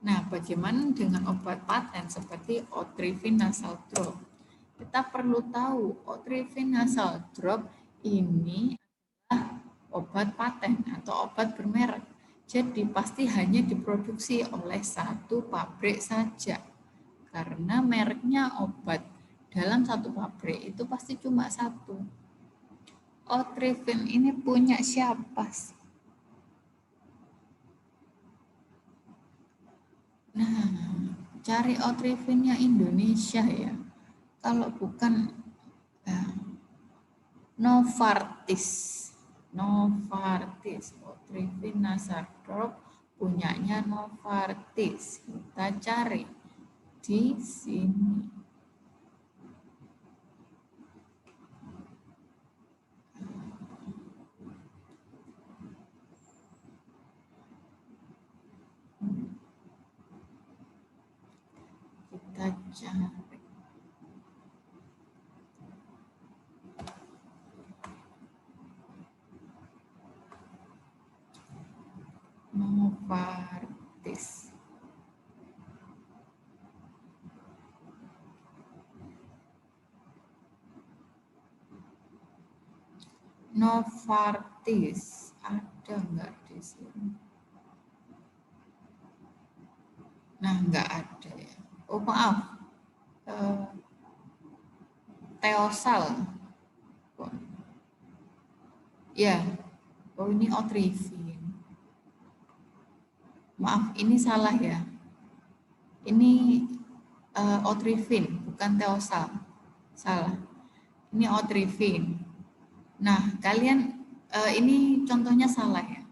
Nah, bagaimana dengan obat paten seperti Otrivin nasal drop? Kita perlu tahu Otrivin nasal drop ini adalah obat paten atau obat bermerek. Jadi pasti hanya diproduksi oleh satu pabrik saja. Karena mereknya obat dalam satu pabrik itu pasti cuma satu. Otrivin ini punya siapa sih? Nah, cari Otrivinnya Indonesia ya. Kalau bukan Novartis. Otrivin nasal drop punyanya Novartis. Kita cari di sini. Kita cari. Novartis. Novartis ada nggak di sini? Nah, nggak ada ya. Oh maaf, Teosal. Ya, oh ini Otrivin. Maaf, ini salah ya. Ini Otrivin, bukan Teosal. Salah. Ini Otrivin. Nah, kalian ini contohnya salah ya.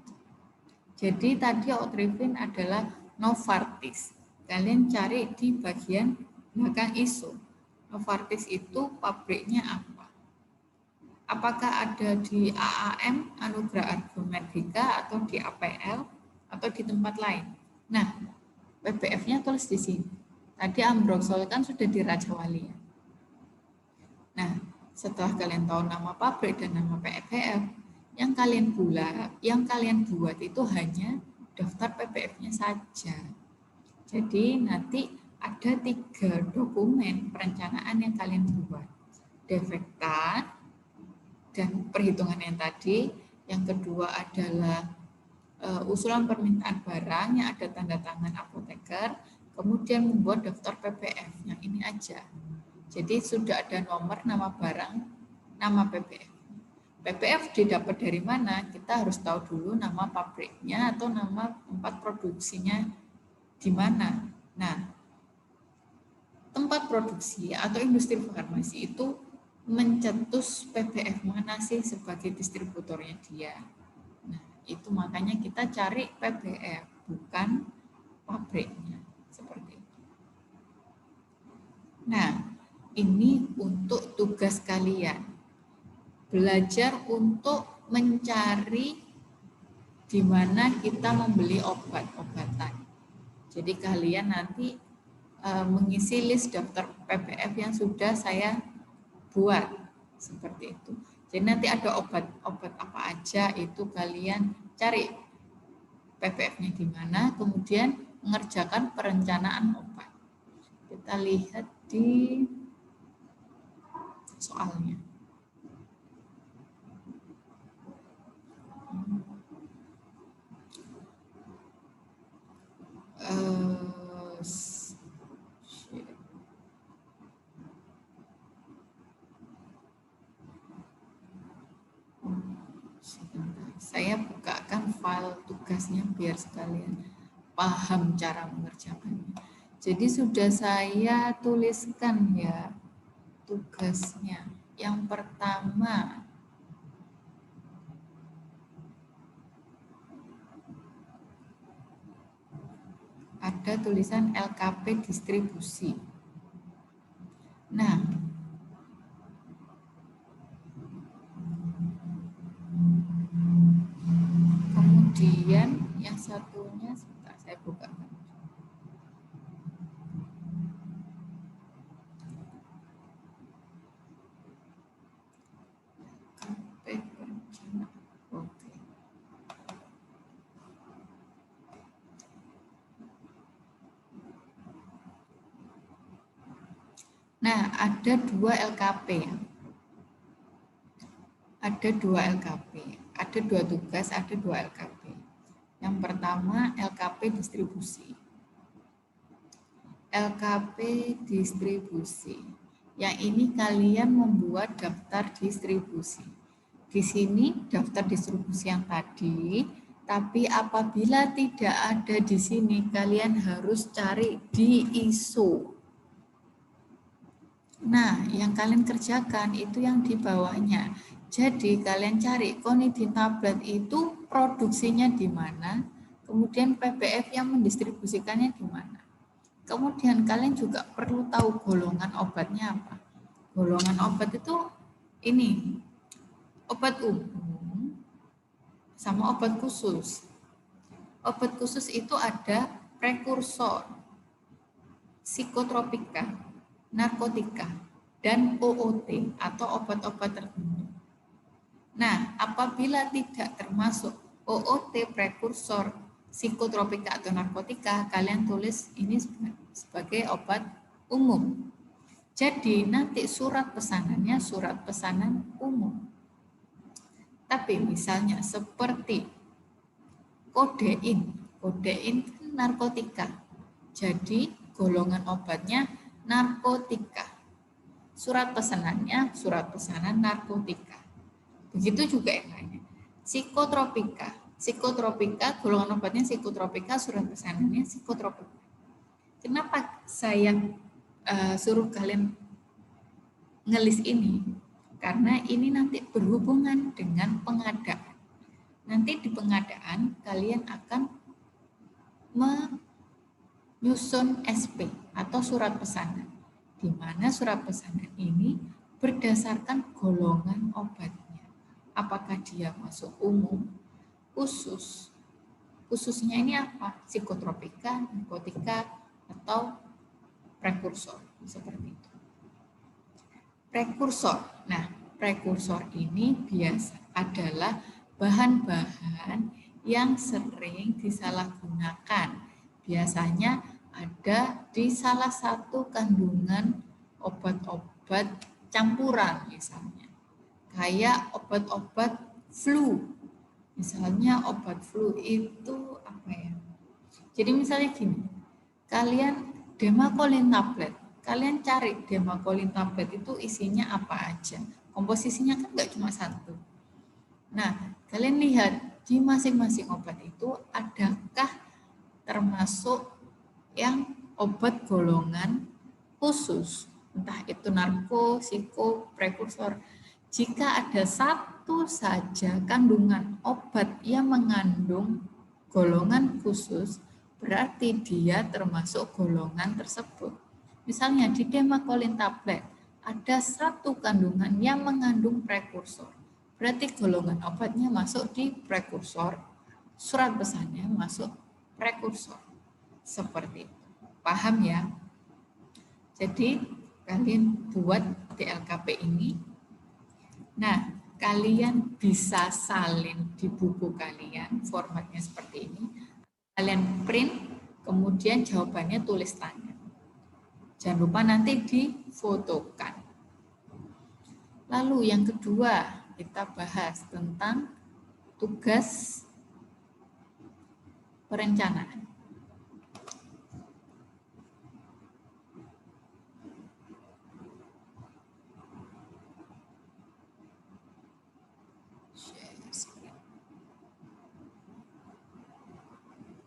Jadi tadi Otrivin adalah Novartis. Kalian cari di bagian belakang ISO. Novartis itu pabriknya apa? Apakah ada di AAM, Anugerah Agromedika, atau di APL, atau di tempat lain? Nah, PBF-nya tulis di sini. Tadi Ambrosol kan sudah di Raja Wali ya. Nah, setelah kalian tahu nama pabrik dan nama PBF, yang kalian buat itu hanya daftar PBF-nya saja. Jadi nanti ada 3 dokumen perencanaan yang kalian buat. Defektan dan perhitungan yang tadi. Yang kedua adalah usulan permintaan barang yang ada tanda tangan apoteker. Kemudian membuat daftar PBF yang ini aja. Jadi sudah ada nomor, nama barang, nama PBF. PBF didapat dari mana? Kita harus tahu dulu nama pabriknya atau nama tempat produksinya di mana. Nah, tempat produksi atau industri farmasi itu mencetus PBF mana sih sebagai distributornya dia. Nah, itu makanya kita cari PBF, bukan pabriknya. Seperti itu. Nah, ini untuk tugas kalian. Belajar untuk mencari di mana kita membeli obat-obatan. Jadi kalian nanti mengisi list daftar PPF yang sudah saya buat seperti itu. Jadi nanti ada obat apa aja itu kalian cari PPF-nya di mana, kemudian mengerjakan perencanaan obat. Kita lihat di soalnya. Saya bukakan file tugasnya biar sekalian paham cara mengerjakannya. Jadi sudah saya tuliskan ya tugasnya. Yang pertama, ada tulisan LKP distribusi. Nah, kemudian yang satunya, sebentar saya buka. Nah, ada 2 LKP. Ada 2 LKP. Ada 2 tugas, ada 2 LKP. Yang pertama LKP distribusi. LKP distribusi. Yang ini kalian membuat daftar distribusi. Di sini daftar distribusi yang tadi, tapi apabila tidak ada di sini, kalian harus cari di ISO. Nah, yang kalian kerjakan itu yang di bawahnya. Jadi kalian cari Konidin tablet itu produksinya di mana, kemudian PPF yang mendistribusikannya di mana. Kemudian kalian juga perlu tahu golongan obatnya apa. Golongan obat itu ini, obat umum sama obat khusus. Obat khusus itu ada prekursor, psikotropika, narkotika, dan OOT atau obat-obat tertentu. Nah, apabila tidak termasuk OOT, prekursor, psikotropika atau narkotika, kalian tulis ini sebagai obat umum. Jadi nanti surat pesanannya surat pesanan umum. Tapi misalnya seperti kodein narkotika. Jadi golongan obatnya narkotika. Surat pesanannya surat pesanan narkotika. Begitu juga yang lainnya. Psikotropika golongan obatnya psikotropika, surat pesanannya psikotropika. Kenapa saya suruh kalian ngelis ini? Karena ini nanti berhubungan dengan pengadaan. Nanti di pengadaan kalian akan menyusun SP atau surat pesanan, di mana surat pesanan ini berdasarkan golongan obatnya. Apakah dia masuk umum, khusus? Khususnya ini apa? Psikotropika, narkotika, atau prekursor, seperti itu. Prekursor. Nah, prekursor ini biasa adalah bahan-bahan yang sering disalahgunakan. Biasanya ada di salah satu kandungan obat-obat campuran misalnya. Kayak obat-obat flu. Misalnya obat flu itu apa ya? Jadi misalnya gini, kalian Demacolin tablet, kalian cari Demacolin tablet itu isinya apa aja. Komposisinya kan nggak cuma satu. Nah, kalian lihat di masing-masing obat itu adakah termasuk yang obat golongan khusus, entah itu narko, psiko, prekursor. Jika ada satu saja kandungan obat yang mengandung golongan khusus, berarti dia termasuk golongan tersebut. Misalnya di Demacolin tablet ada satu kandungan yang mengandung prekursor. berarti golongan obatnya masuk di prekursor, surat pesannya masuk prekursor. Seperti itu. Paham ya? Jadi kalian buat DLKP ini. Nah, kalian bisa salin di buku kalian, formatnya seperti ini. Kalian print, kemudian jawabannya tulis tangan. Jangan lupa nanti difotokan. Lalu yang kedua, kita bahas tentang tugas perencanaan.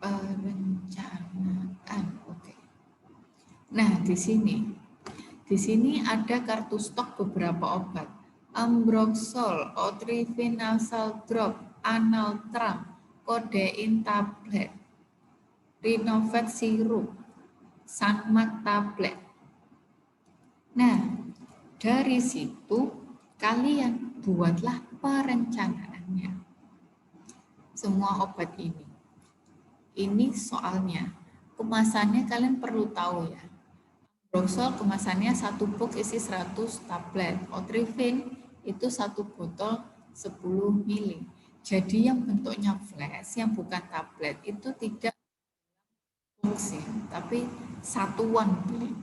Perencanaan, oke. Nah, di sini ada kartu stok beberapa obat. Ambroxol, Otrivin nasal drop, Analtram, Codein tablet, Rinovet sirup, Sanmak tablet. Nah, dari situ kalian buatlah perencanaannya. Semua obat ini. Ini soalnya, kemasannya kalian perlu tahu ya. Ambroxol kemasannya 1 box isi 100 tablet. Otrivin itu 1 botol 10 mili. Jadi yang bentuknya flash, yang bukan tablet, itu tidak box ya, tapi satuan beli.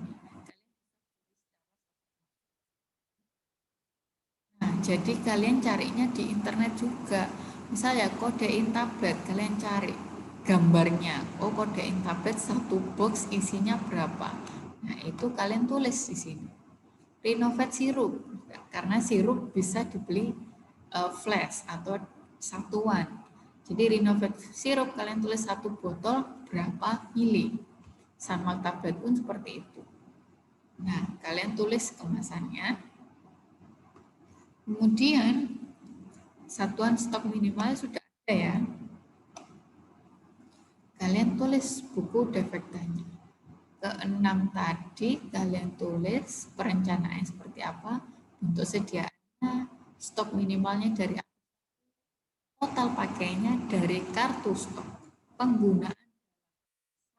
Nah, jadi kalian carinya di internet juga. Misalnya Codein tablet, kalian cari gambarnya. Oh, Codein tablet 1 box isinya berapa? Nah, itu kalian tulis di sini. Rinovet sirup, karena sirup bisa dibeli flash atau satuan. Jadi Rinovet sirup kalian tulis 1 botol berapa mili. Sama tablet pun seperti itu. Nah, kalian tulis kemasannya. Kemudian satuan stok minimal sudah ada ya. Kalian tulis buku defektanya. Ke-6 tadi kalian tulis perencanaan seperti apa, untuk sediaannya, stok minimalnya dari apa, total pakainya dari kartu stok, penggunaan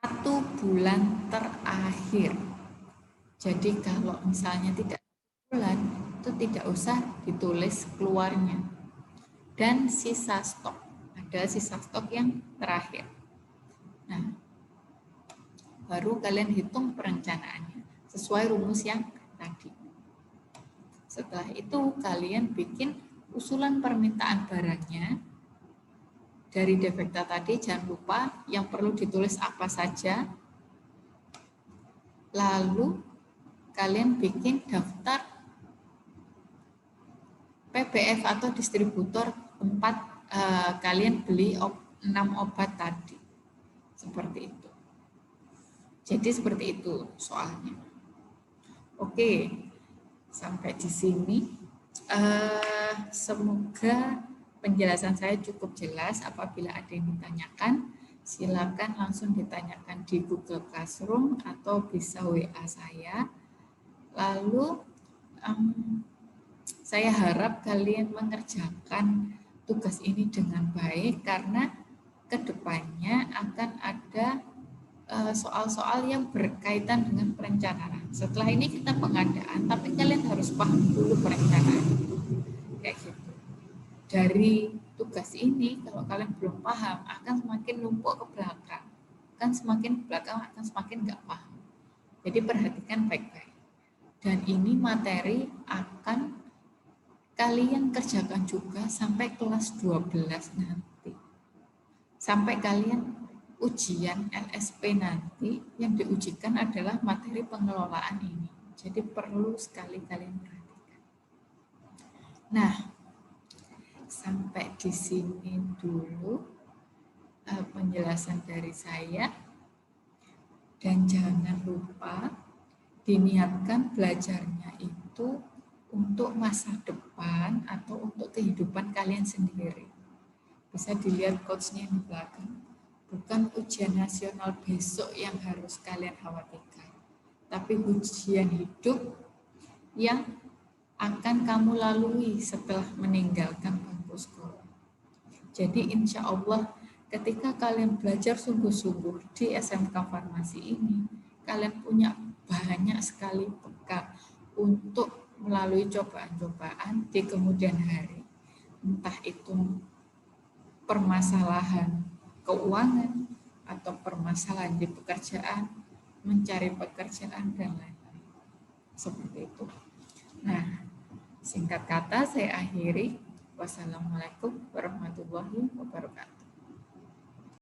1 bulan terakhir. Jadi kalau misalnya tidak bulan, itu tidak usah ditulis keluarnya. Dan sisa stok, ada sisa stok yang terakhir. Nah, baru kalian hitung perencanaannya sesuai rumus yang tadi. Setelah itu kalian bikin usulan permintaan barangnya dari defekta tadi. Jangan lupa yang perlu ditulis apa saja. Lalu kalian bikin daftar PBF atau distributor tempat kalian beli 6 obat tadi. Seperti itu. Jadi seperti itu soalnya. Oke, sampai di sini. Semoga penjelasan saya cukup jelas. Apabila ada yang ditanyakan, silakan langsung ditanyakan di Google Classroom atau bisa WA saya. Lalu saya harap kalian mengerjakan tugas ini dengan baik karena kedepannya akan ada soal-soal yang berkaitan dengan perencanaan. Setelah ini kita pengadaan, tapi kalian harus paham dulu perencanaan. Kayak gitu. Dari tugas ini, kalau kalian belum paham, akan semakin numpuk ke belakang. Akan semakin ke belakang, akan semakin nggak paham. Jadi perhatikan baik-baik. Dan ini materi akan kalian kerjakan juga sampai kelas 12 nanti. Sampai kalian ujian LSP nanti, yang diujikan adalah materi pengelolaan ini. Jadi perlu sekali kalian perhatikan. Nah, sampai di sini dulu penjelasan dari saya. Dan jangan lupa diniatkan belajarnya itu untuk masa depan atau untuk kehidupan kalian sendiri. Bisa dilihat quotes-nya di belakang. Bukan ujian nasional besok yang harus kalian khawatirkan, tapi ujian hidup yang akan kamu lalui setelah meninggalkan Jadi insya Allah ketika kalian belajar sungguh-sungguh di SMK Farmasi ini, kalian punya banyak sekali bekal untuk melalui cobaan-cobaan di kemudian hari. Entah itu permasalahan keuangan atau permasalahan di pekerjaan, mencari pekerjaan dan lain-lain. Seperti itu. Nah, singkat kata saya akhiri. Wassalamualaikum warahmatullahi wabarakatuh.